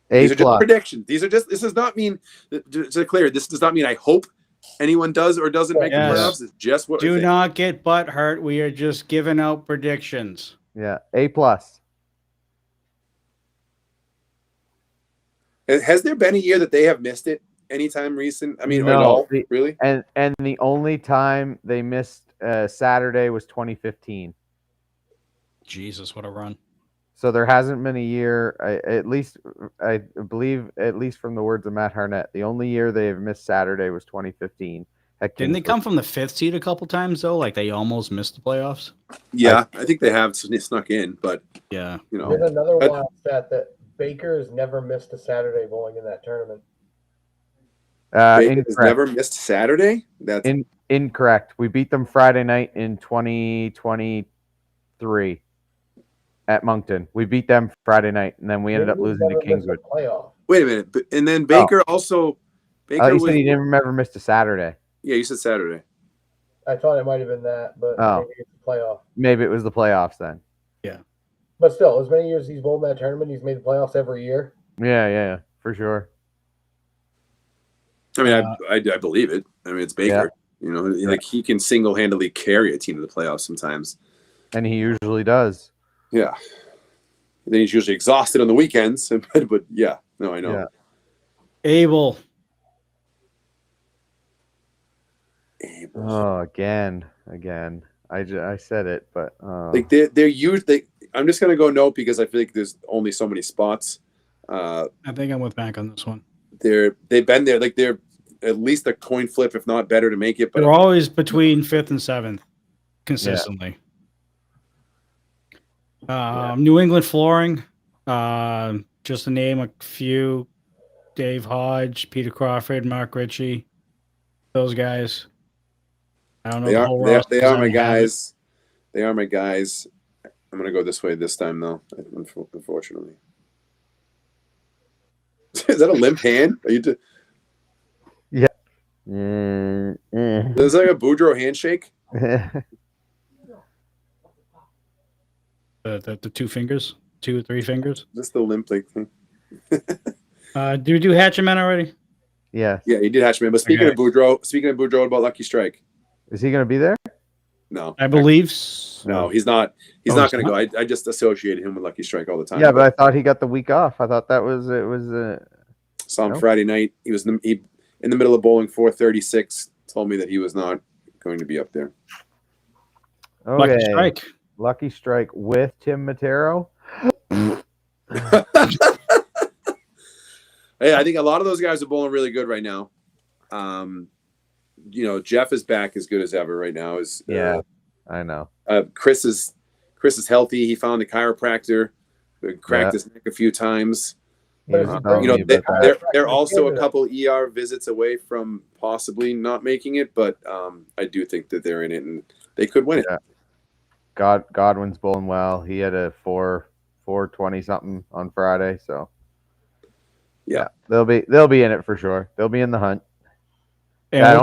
These are just predictions. This does not mean, to clear, this does not mean I hope anyone does or doesn't make the playoffs. It's just what do not get butt hurt. We are just giving out predictions. Yeah. A+. Has there been a year that they have missed it anytime recent? I mean, no, really? And the only time they missed Saturday was 2015. Jesus, what a run. So there hasn't been a year, I believe, at least from the words of Matt Harnett, the only year they've missed Saturday was 2015. Didn't they come from the 5th seed a couple times, though? Like, they almost missed the playoffs? Yeah, I think they have snuck in, but, yeah. You know. There's another wild stat that Baker's never missed a Saturday bowling in that tournament. Baker's never missed Saturday? That's incorrect. We beat them Friday night in 2023. At Moncton. We beat them Friday night, and then we ended up losing to Kingswood. Wait a minute. And then Baker also... Baker you said he didn't ever miss a Saturday. Yeah, you said Saturday. I thought it might have been that, but maybe it's the playoff. Maybe it was the playoffs then. Yeah. But still, as many years he's bowled in that tournament, he's made the playoffs every year. Yeah, for sure. I mean, I believe it. I mean, it's Baker. You know, like he can single-handedly carry a team to the playoffs sometimes. And he usually does. Yeah. And then he's usually exhausted on the weekends. But yeah, no, I know. Yeah. Abel. Oh, again. I said it, but like they're used. I'm just gonna go no because I feel like there's only so many spots. I think I'm with Mac on this one. They've been there. Like they're at least a coin flip, if not better, to make it. But they're always between 5th and 7th consistently. New England Flooring. Just to name a few: Dave Hodge, Peter Crawford, Mark Ritchie. Those guys. I don't know. They are my guys. They are my guys. I'm gonna go this way this time, though. Unfortunately, is that a limp hand? Are you? Yeah. Is that like a Boudreaux handshake? The 2 fingers, 2 or 3 fingers. Just the limp like thing. Did we do Hatcheman already? Yeah. Yeah, he did Hatchman. But speaking of Boudreaux, about Lucky Strike. Is he going to be there? No, I believe. No, he's not. He's not going to go. I just associated him with Lucky Strike all the time. Yeah, but I thought he got the week off. I thought that was it. Was saw him Friday night. He was in the middle of bowling 436. Told me that he was not going to be up there. Okay. Lucky Strike with Tim Matero. Hey, I think a lot of those guys are bowling really good right now. Jeff is back as good as ever right now. I know. Chris is healthy. He found a chiropractor, cracked his neck a few times. They're also a couple ER visits away from possibly not making it, but I do think that they're in it and they could win it. Godwin's bowling well. He had a 420 something on Friday, so yeah, they'll be in it for sure. They'll be in the hunt. Yeah, I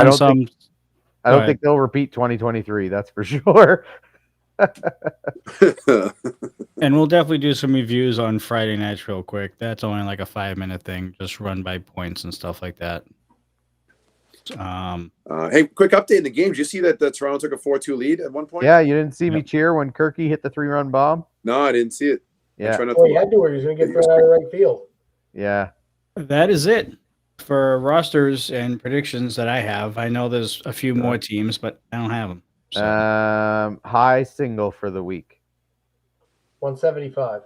don't think they'll repeat 2023. That's for sure. And we'll definitely do some reviews on Friday nights real quick. That's only like a 5-minute thing, just run by points and stuff like that. Hey, quick update in the game. Did you see that Toronto took a 4-2 lead at one point? Yeah, you didn't see me cheer when Kirky hit the 3-run bomb? No, I didn't see it. Yeah. He had to, or he's going to get thrown out of right field. Yeah. That is it for rosters and predictions that I have. I know there's a few more teams, but I don't have them. So. High single for the week. 175.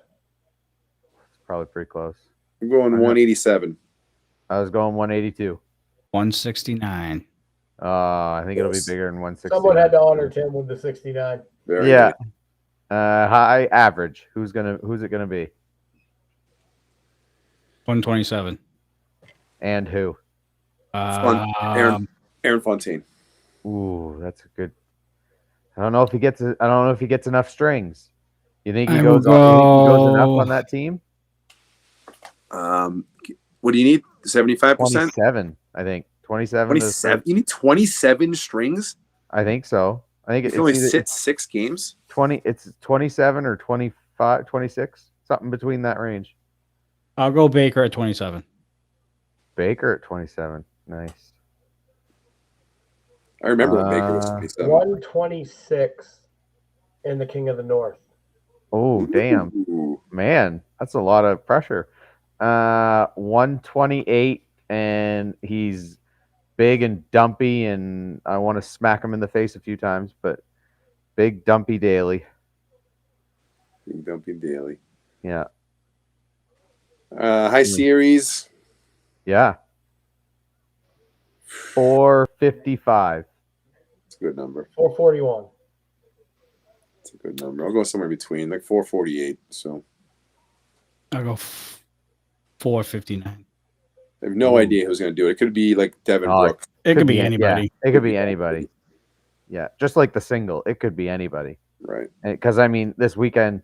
It's probably pretty close. I'm going 187. I was going 182. 169. I think it'll be bigger than 160. Someone had to honor Tim with the 69. Very good. High average. Who's it gonna be? 127. And who? Aaron Fontaine. Ooh, that's a good. I don't know if he gets enough strings. You think he goes enough on that team? What do you need? 75%? 27, I think. 27. 27. You need 27 strings? I think so. I think it's only sit 6 games. 20. It's 27 or 25, 26, something between that range. I'll go Baker at 27. Baker at 27. Nice. I remember when Baker was 27. 126 in the King of the North. Oh, damn. Ooh. Man, that's a lot of pressure. 128, and he's big and dumpy, and I want to smack him in the face a few times, but big dumpy Daly. Big dumpy Daly. Yeah. High series. Yeah. 455. It's a good number. 441. It's a good number. I'll go somewhere between, like 448. So I'll go 459. I have no idea who's going to do it. It could be like Devin Brooks. It could be anybody. Yeah, it could be anybody. Yeah, just like the single, it could be anybody. Right. Because I mean, this weekend,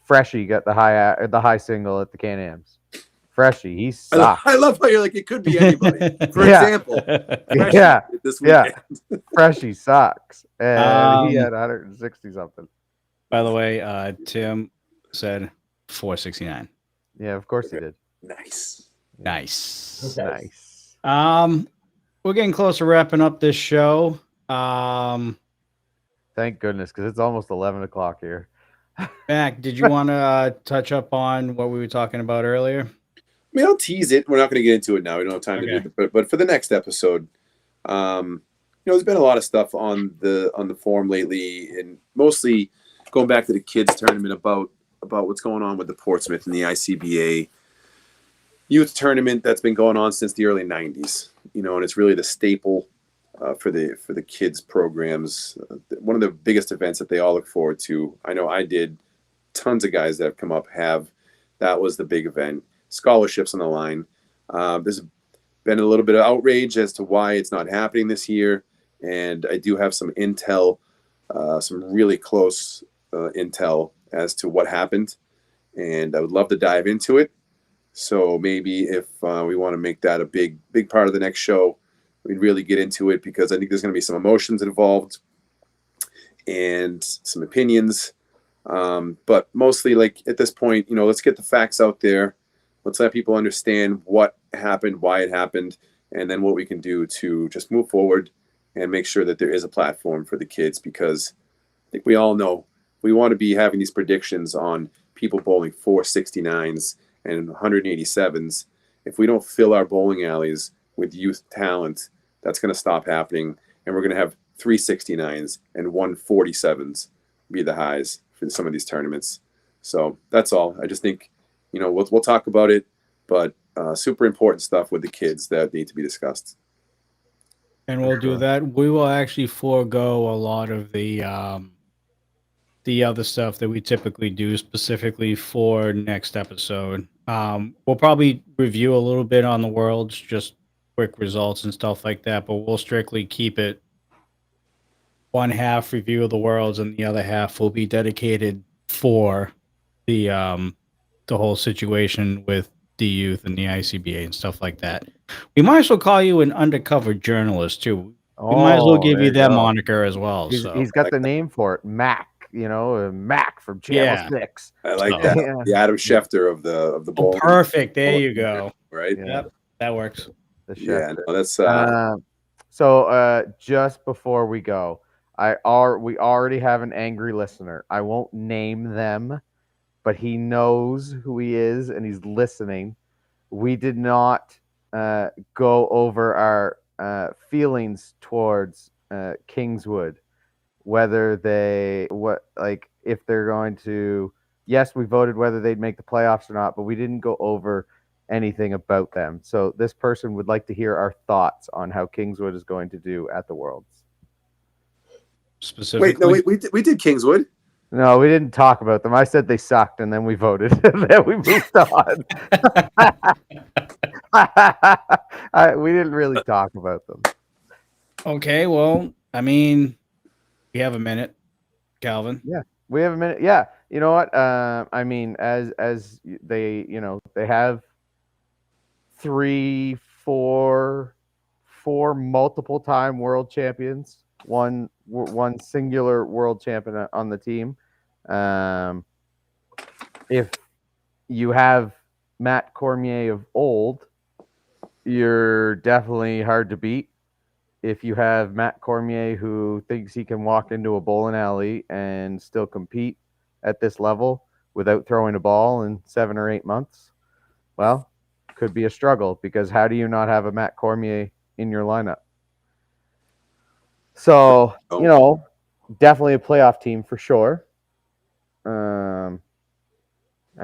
Freshie got the high single at the Can-Ams. Freshie, he sucks. I love how you're like, it could be anybody. For example, Freshie this weekend. Freshie sucks, and he had 160 something. By the way, Tim said 469. Yeah, of course he did. Nice. Nice. Nice. We're getting close to wrapping up this show. Thank goodness, because it's almost 11 o'clock here. Mac, did you want to touch up on what we were talking about earlier? I mean, I'll tease it. We're not going to get into it now. We don't have time to do it. But for the next episode, there's been a lot of stuff on the forum lately, and mostly going back to the kids tournament about what's going on with the Portsmouth and the ICBA youth tournament that's been going on since the early 90s. And it's really the staple for the kids programs. One of the biggest events that they all look forward to. I know I did. Tons of guys that have come up have. That was the big event. Scholarships on the line. There's been a little bit of outrage as to why it's not happening this year, and I do have some intel, some really close intel as to what happened, and I would love to dive into it. So maybe if we want to make that a big part of the next show, we'd really get into it, because I think there's going to be some emotions involved and some opinions. But mostly, like, at this point, let's get the facts out there. Let's let people understand what happened, why it happened, and then what we can do to just move forward and make sure that there is a platform for the kids, because I think we all know we want to be having these predictions on people bowling 469s and 187s. If we don't fill our bowling alleys with youth talent, that's going to stop happening, and we're going to have 369s and 147s be the highs for some of these tournaments. So that's all. I just think, we'll talk about it, but super important stuff with the kids that need to be discussed. And we'll do that. We will actually forego a lot of the other stuff that we typically do specifically for next episode. We'll probably review a little bit on the Worlds, just quick results and stuff like that, but we'll strictly keep it one half review of the Worlds, and the other half will be dedicated for the whole situation with the youth and the ICBA and stuff like that. We might as well call you an undercover journalist too. We might as well give you that moniker as well. He's got the name for it, Mac. Mac from Channel 6. I like that. Yeah. The Adam Schefter of the bowl. Perfect. There you go. Right. Yep. That works. Yeah. No, that's. So just before we go, we already have an angry listener. I won't name them, but he knows who he is and he's listening. We did not go over our feelings towards Kingswood, whether if they're going to. Yes, we voted whether they'd make the playoffs or not, but we didn't go over anything about them. So this person would like to hear our thoughts on how Kingswood is going to do at the Worlds. Specifically, we did Kingswood. No, we didn't talk about them. I said they sucked, and then we voted, and then we moved on. We didn't really talk about them. Okay, well, I mean, we have a minute, Calvin. Yeah, we have a minute. Yeah, you know what? I mean, as they, they have four multiple-time world champions, one singular world champion on the team. If you have Matt Cormier of old, you're definitely hard to beat. If you have Matt Cormier who thinks he can walk into a bowling alley and still compete at this level without throwing a ball in 7 or 8 months, well, could be a struggle, because how do you not have a Matt Cormier in your lineup? So, definitely a playoff team for sure. I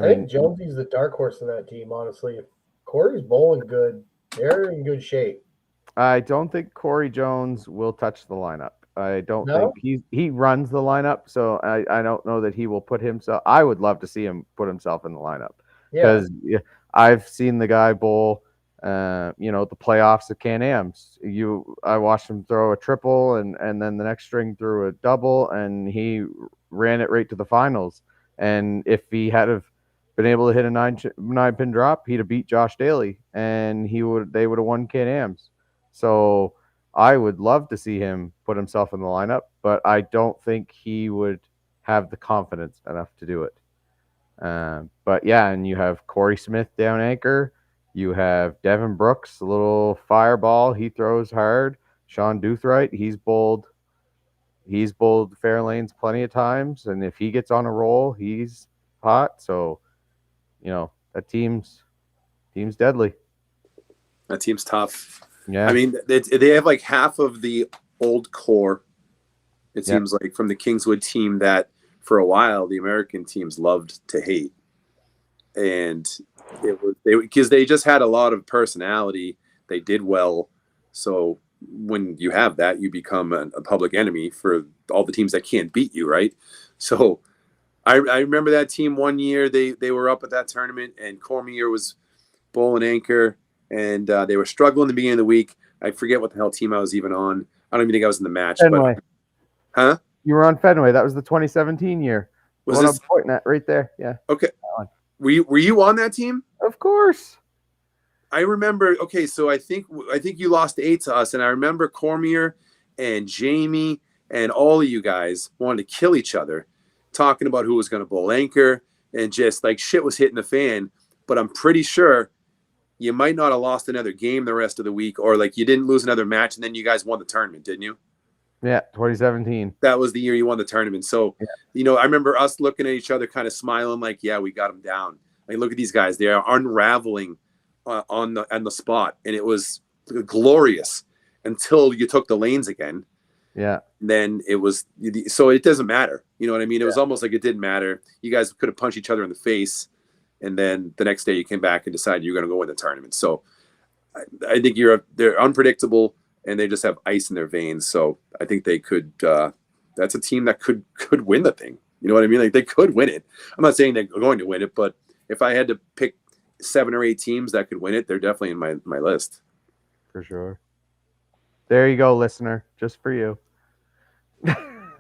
think Jonesy's the dark horse in that team, honestly. If Corey's bowling good, they're in good shape. I don't think Corey Jones will touch the lineup. I don't think he runs the lineup, so I don't know that he will put himself. I would love to see him put himself in the lineup, because I've seen the guy bowl, the playoffs at Can-Ams. I watched him throw a triple, and then the next string threw a double, and he ran it right to the finals. And if he had have been able to hit a nine pin drop, he'd have beat Josh Daly, and they would have won Can-Ams. So I would love to see him put himself in the lineup, but I don't think he would have the confidence enough to do it. But yeah, and you have Corey Smith down anchor. You have Devin Brooks, a little fireball. He throws hard. Sean Doothright, he's bold. He's bowled fair lanes plenty of times, and if he gets on a roll, he's hot. So, that team's deadly. That team's tough. Yeah. I mean, they have like half of the old core. It seems like from the Kingswood team that for a while the American teams loved to hate, and it was because they just had a lot of personality. They did well, so when you have that, you become a public enemy for all the teams that can't beat you, right? So I remember that team one year. They were up at that tournament, and Cormier was bowling anchor, and they were struggling in the beginning of the week. I forget what the hell team I was even on. I don't even think I was in the match. Fenway. But huh? You were on Fenway. That was the 2017 year. Was what this I'm pointing at right there? Yeah. Okay? Were you on that team? Of course. I remember. Okay, so I think you lost 8 to us, and I remember Cormier and Jamie and all of you guys wanted to kill each other, talking about who was going to bowl anchor, and just like shit was hitting the fan. But I'm pretty sure you might not have lost another game the rest of the week, or like you didn't lose another match, and then you guys won the tournament, didn't you? Yeah, 2017. That was the year you won the tournament. So, I remember us looking at each other, kind of smiling, like, "Yeah, we got them down." Like, look at these guys; they are unraveling on the spot, and it was glorious until you took the lanes again. Yeah. Then it was so it doesn't matter. You know what I mean? It was almost like it didn't matter. You guys could have punched each other in the face, and then the next day you came back and decided you're going to go win the tournament. So, I think they're unpredictable. And they just have ice in their veins. So I think they could that's a team that could win the thing. You know what I mean? Like they could win it. I'm not saying they're going to win it, but if I had to pick 7 or 8 teams that could win it, they're definitely in my list. For sure. There you go, listener. Just for you.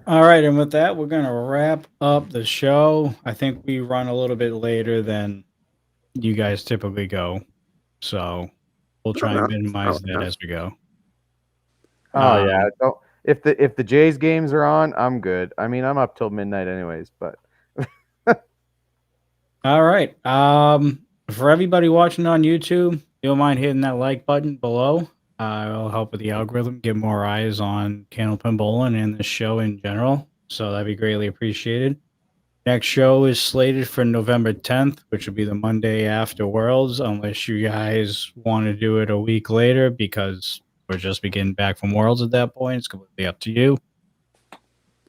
All right, and with that, we're going to wrap up the show. I think we run a little bit later than you guys typically go. So we'll try and minimize that as we go. Oh yeah. So if the Jays games are on, I'm good. I mean, I'm up till midnight anyways, but all right. For everybody watching on YouTube, if you don't mind hitting that like button below. It'll help with the algorithm, get more eyes on Candlepin Bowling and the show in general. So that'd be greatly appreciated. Next show is slated for November 10th, which will be the Monday after Worlds, unless you guys want to do it a week later because we're just getting back from Worlds at that point. It's completely up to you.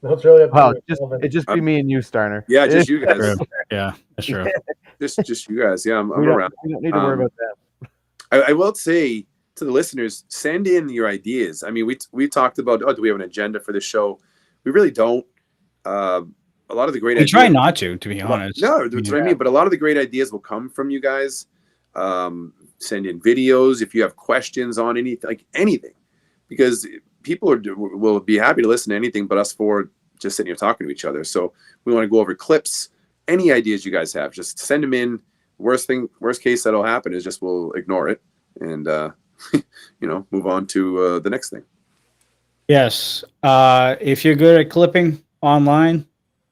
No, it's really up to you. It just be me and you, Starner. Yeah, just you guys. Yeah, that's true. just you guys. Yeah, I'm we around. We don't need to worry about that. I will say to the listeners, send in your ideas. I mean, we talked about, do we have an agenda for the show? We really don't. A lot of the great ideas. We try not to be honest. No, that's what I mean. But a lot of the great ideas will come from you guys. Send in videos if you have questions on anything, because people will be happy to listen to anything but us four just sitting here talking to each other. So we want to go over clips, any ideas you guys have, just send them in. Worst case that'll happen is just we'll ignore it and move on to the next thing. Yes. If you're good at clipping online,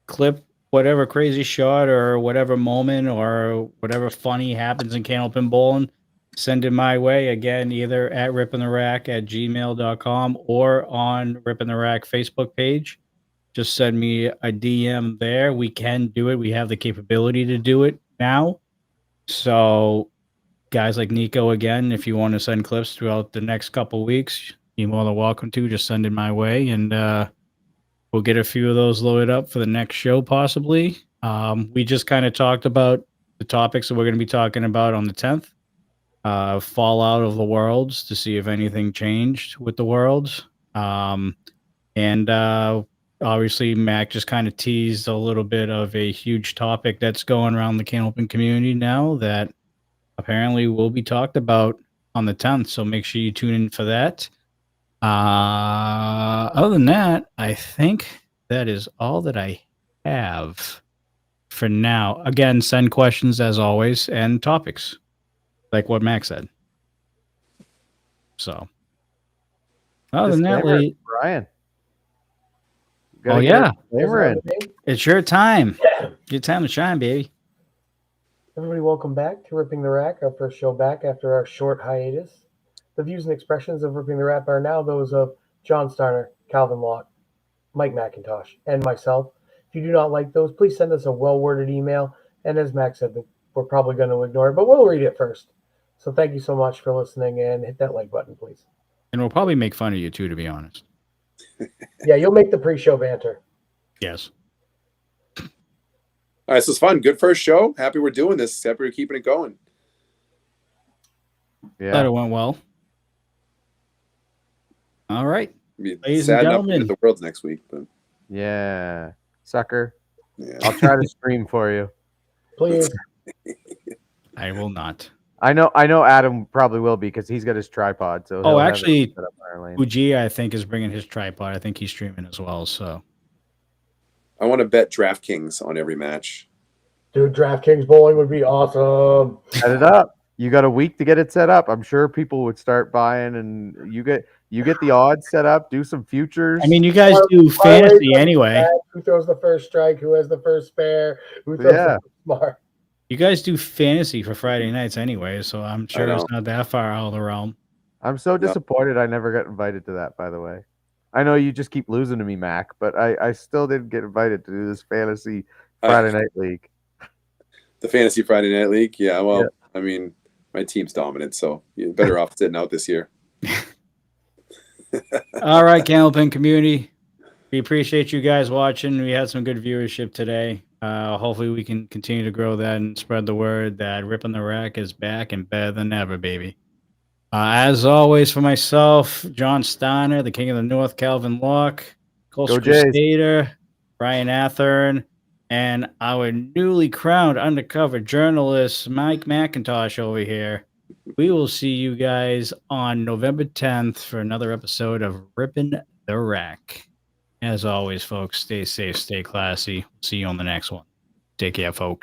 clip whatever crazy shot or whatever moment or whatever funny happens in Candlepin Bowling. Send it my way, again, either at ripintherack@gmail.com or on Rippin' the Rack Facebook page. Just send me a DM there. We can do it. We have the capability to do it now. So guys like Nico, again, if you want to send clips throughout the next couple weeks, you're more than welcome to. Just send it my way, and we'll get a few of those loaded up for the next show, possibly. We just kind of talked about the topics that we're going to be talking about on the 10th. Fallout of the Worlds to see if anything changed with the Worlds. And obviously, Mac just kind of teased a little bit of a huge topic that's going around the Candlepin community now that apparently will be talked about on the 10th. So make sure you tune in for that. Other than that, I think that is all that I have for now. Again, send questions as always and topics, like what Max said. So, other than that, Brian, Oh, yeah. Disclaimer in. It's your time. Your time to shine, baby. Everybody, welcome back to Ripping the Rack, our first show back after our short hiatus. The views and expressions of Ripping the Rack are now those of John Starner, Calvin Locke, Mike McIntosh, and myself. If you do not like those, please send us a well-worded email. And as Mac said, we're probably going to ignore it, but we'll read it first. So thank you so much for listening, and hit that like button, please. And we'll probably make fun of you, too, to be honest. Yeah, you'll make the pre-show banter. Yes. All right, so it's fun. Good first show. Happy we're doing this. Happy we're keeping it going. Glad Yeah. it went well. All right. Ladies Ladies sad and enough to gentlemen. get the Worlds next week, but Yeah. Sucker. yeah. I'll try to stream for you. Please. I will not. I know Adam probably will be because he's got his tripod. So Oh, he'll have it actually, set up in our lane. Uji, I think, is bringing his tripod. I think he's streaming as well. So I want to bet DraftKings on every match. Dude, DraftKings bowling would be awesome. Set it up. You got a week to get it set up. I'm sure people would start buying, and you get the odds set up. Do some futures. I mean, you guys do fantasy anyway. Who throws the first strike? Who has the first spare? Who throws the smart? You guys do fantasy for Friday nights anyway, so I'm sure it's not that far out of the realm. I'm so disappointed I never got invited to that, by the way. I know you just keep losing to me, Mac, but I still didn't get invited to do this fantasy Friday night league. The fantasy Friday night league? Yeah, well, I mean, my team's dominant, so you're better off sitting out this year. All right, Candlepin community. We appreciate you guys watching. We had some good viewership today. Hopefully we can continue to grow that and spread the word that Ripping the Rack is back and better than ever, baby. As always, for myself, John Steiner, the King of the North, Calvin Locke, Coastal Crusader, Brian Athern, and our newly crowned undercover journalist, Mike McIntosh over here. We will see you guys on November 10th for another episode of Ripping the Rack. As always, folks, stay safe, stay classy. See you on the next one. Take care, folks.